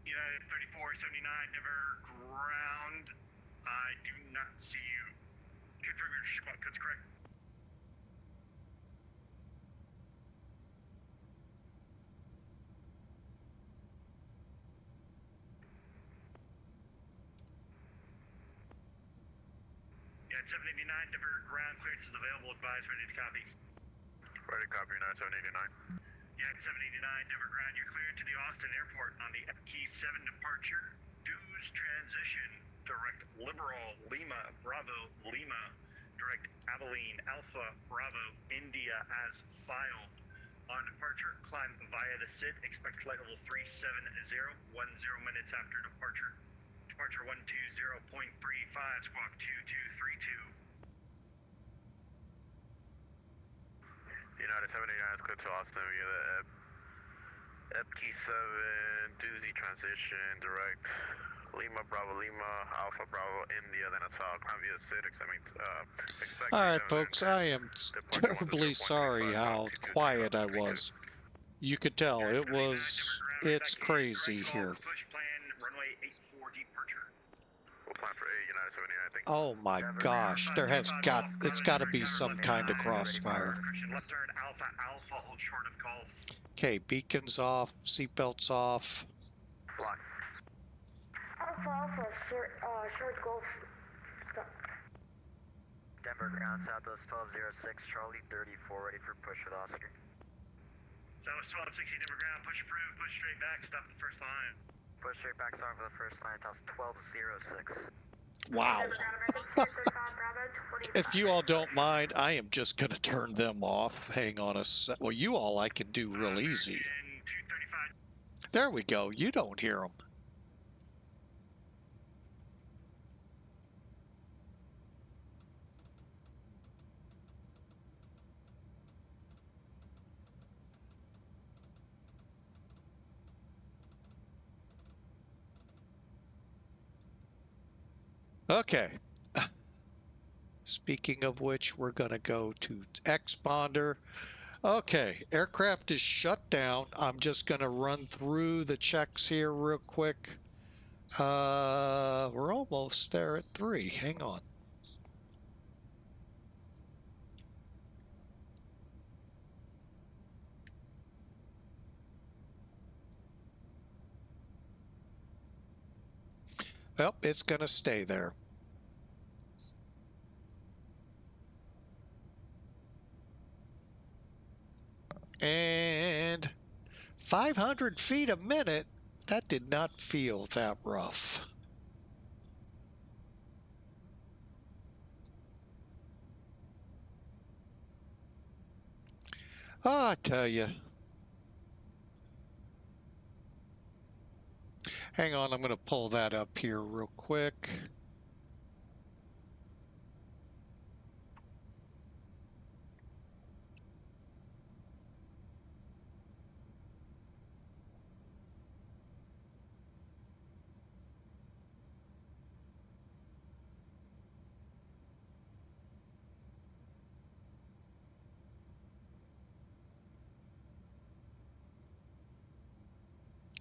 United 3479 Denver ground. I do not see you. Confirm your squad code's correct. Yeah, 789 Denver ground clearance is available. Advise ready to copy. Ready to copy, United 789. Yeah, 789 Denver ground. You're cleared to the Austin Airport on the MD-7 departure. Dues transition. Direct Liberal Lima Bravo Lima. Direct Abilene Alpha Bravo India as filed. On departure, climb via the SID. Expect flight level 370, 10 minutes after departure. Departure 120.35, squawk 2232. United 79 is clear to Austin via the MD-7 doozy transition, direct Lima Bravo Lima Alpha Bravo India, then it's climb via SID, expect. All right, folks, I am terribly sorry how quiet I was. You could tell it's crazy here. Push plan, runway 84 departure. We'll plan for 8, United 79, thank you. Oh my gosh, it's got to be some kind of crossfire. Left turn Alpha Alpha, hold short of Golf. Okay, beacons off, seatbelts off. Block. Alpha Alpha, short Golf. Stop. Denver ground, Southwest 1206, Charlie 34, ready for push with Oscar. Southwest 1260 Denver ground, push approved, push straight back, stop at the first line. Push straight back, start for the first line, toss 1206. Wow. If you all don't mind, I am just going to turn them off. Hang on a sec. Well, you all I can do real easy. There we go. You don't hear them. Okay. Speaking of which, we're going to go to Exponder. Okay, aircraft is shut down. I'm just going to run through the checks here real quick. We're almost there at 3. Hang on. Well, it's going to stay there. And 500 feet a minute, that did not feel that rough. Oh, I tell you. Hang on, I'm going to pull that up here real quick.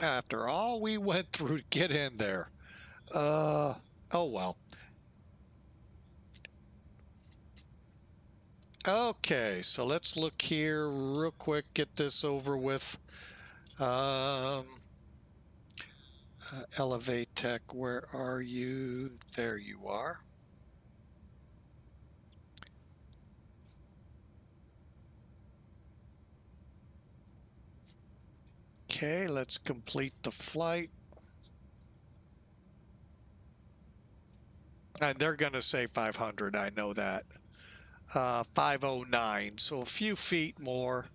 After all we went through to get in there. Oh well. Okay, so let's look here real quick, get this over with. Elevate Tech, where are you? There you are. Okay, let's complete the flight. And they're going to say 500, I know that. 509, so a few feet more.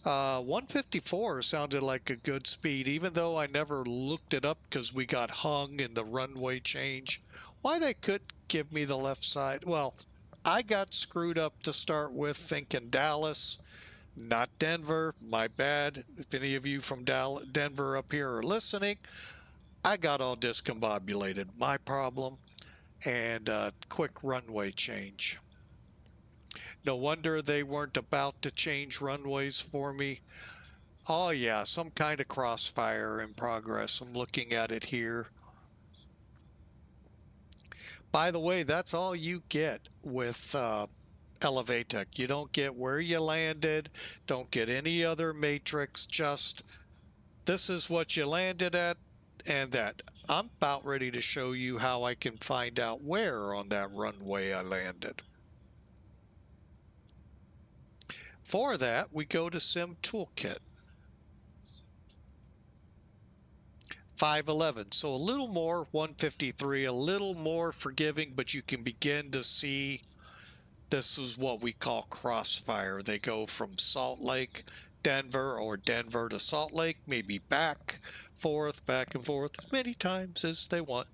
154 sounded like a good speed, even though I never looked it up because we got hung in the runway change. Why they couldn't give me the left side? Well, I got screwed up to start with, thinking Dallas, not Denver. My bad. If any of you from Denver up here are listening, I got all discombobulated. My problem. And quick runway change. No wonder they weren't about to change runways for me. Oh yeah, some kind of crossfire in progress. I'm looking at it here. By the way, that's all you get with Elevatech. You don't get where you landed, don't get any other matrix, just this is what you landed at and that. I'm about ready to show you how I can find out where on that runway I landed. For that, we go to Sim Toolkit. 511, so a little more, 153, a little more forgiving, but you can begin to see this is what we call crossfire. They go from Salt Lake, Denver, or Denver to Salt Lake, maybe back and forth, as many times as they want.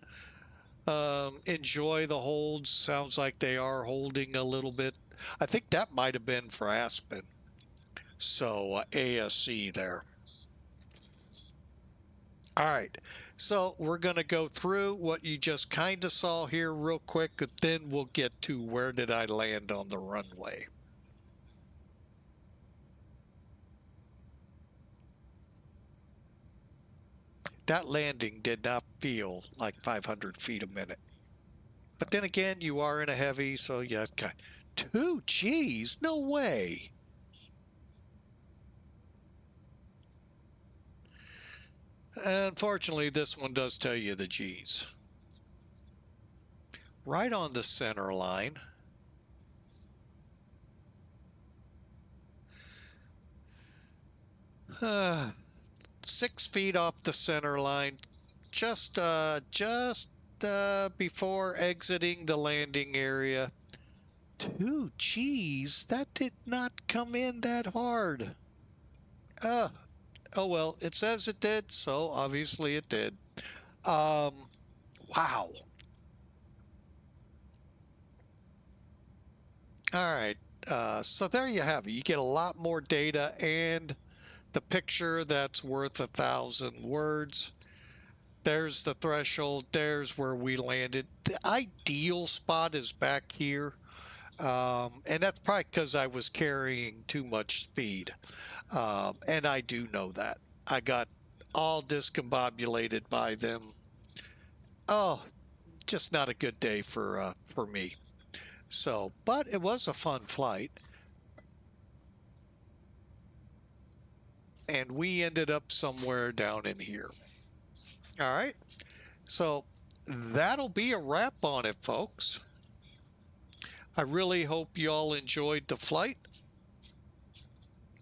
Enjoy the holds. Sounds like they are holding a little bit. I think that might have been for Aspen. So ASC there. All right. So we're going to go through what you just kind of saw here real quick, but then we'll get to where did I land on the runway. That landing did not feel like 500 feet a minute. But then again, you are in a heavy, so yeah, 2 Gs? No way. Unfortunately, this one does tell you the Gs. Right on the center line. Uh, 6 feet off the center line, just before exiting the landing area. 2 Gs? That did not come in that hard. Oh well, it says it did, so obviously it did. Wow. All right, so there you have it. You get a lot more data and the picture that's worth 1,000 words. There's the threshold. There's where we landed. The ideal spot is back here. And that's probably because I was carrying too much speed. And I do know that. I got all discombobulated by them. Oh, just not a good day for me. So, but it was a fun flight. And we ended up somewhere down in here. All right. So that'll be a wrap on it, folks. I really hope you all enjoyed the flight.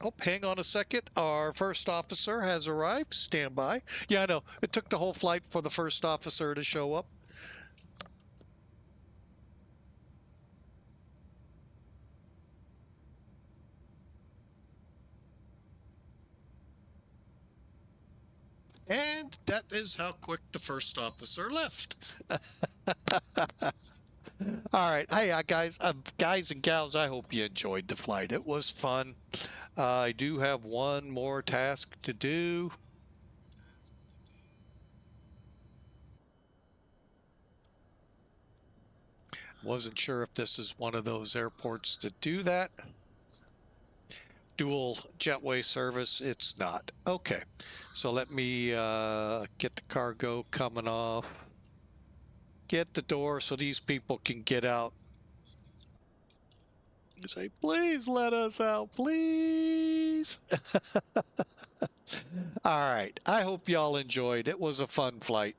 Oh, hang on a second. Our first officer has arrived. Stand by. Yeah, I know. It took the whole flight for the first officer to show up. And that is how quick the first officer left. All right. Hey, guys and gals, I hope you enjoyed the flight. It was fun. I do have one more task to do. Wasn't sure if this is one of those airports to do that. Dual jetway service, it's not. Okay, so let me get the cargo coming off. Get the door so these people can get out. Say, please let us out, please. All right, I hope y'all enjoyed. It was a fun flight.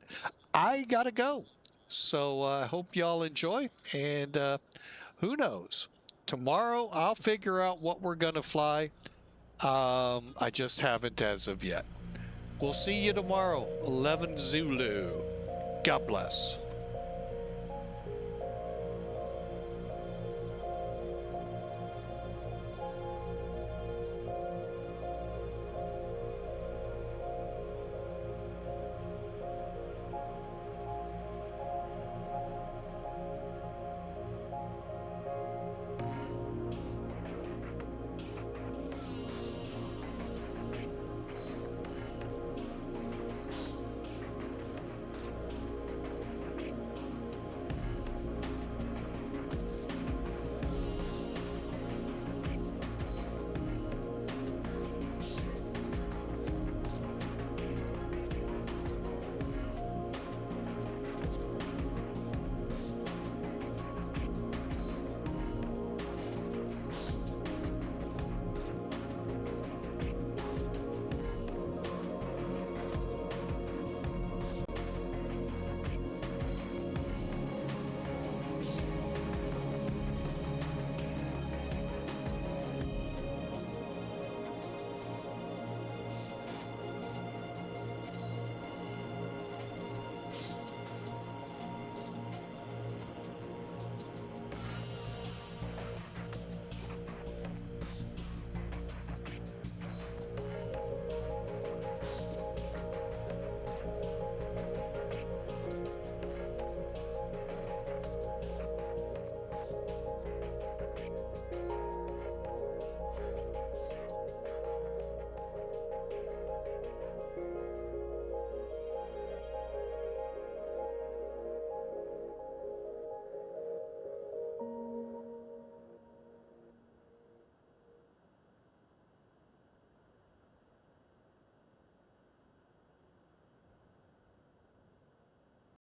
I gotta go. So I hope y'all enjoy, and who knows? Tomorrow I'll figure out what we're gonna fly. I just haven't as of yet. We'll see you tomorrow, 11 Zulu. God bless.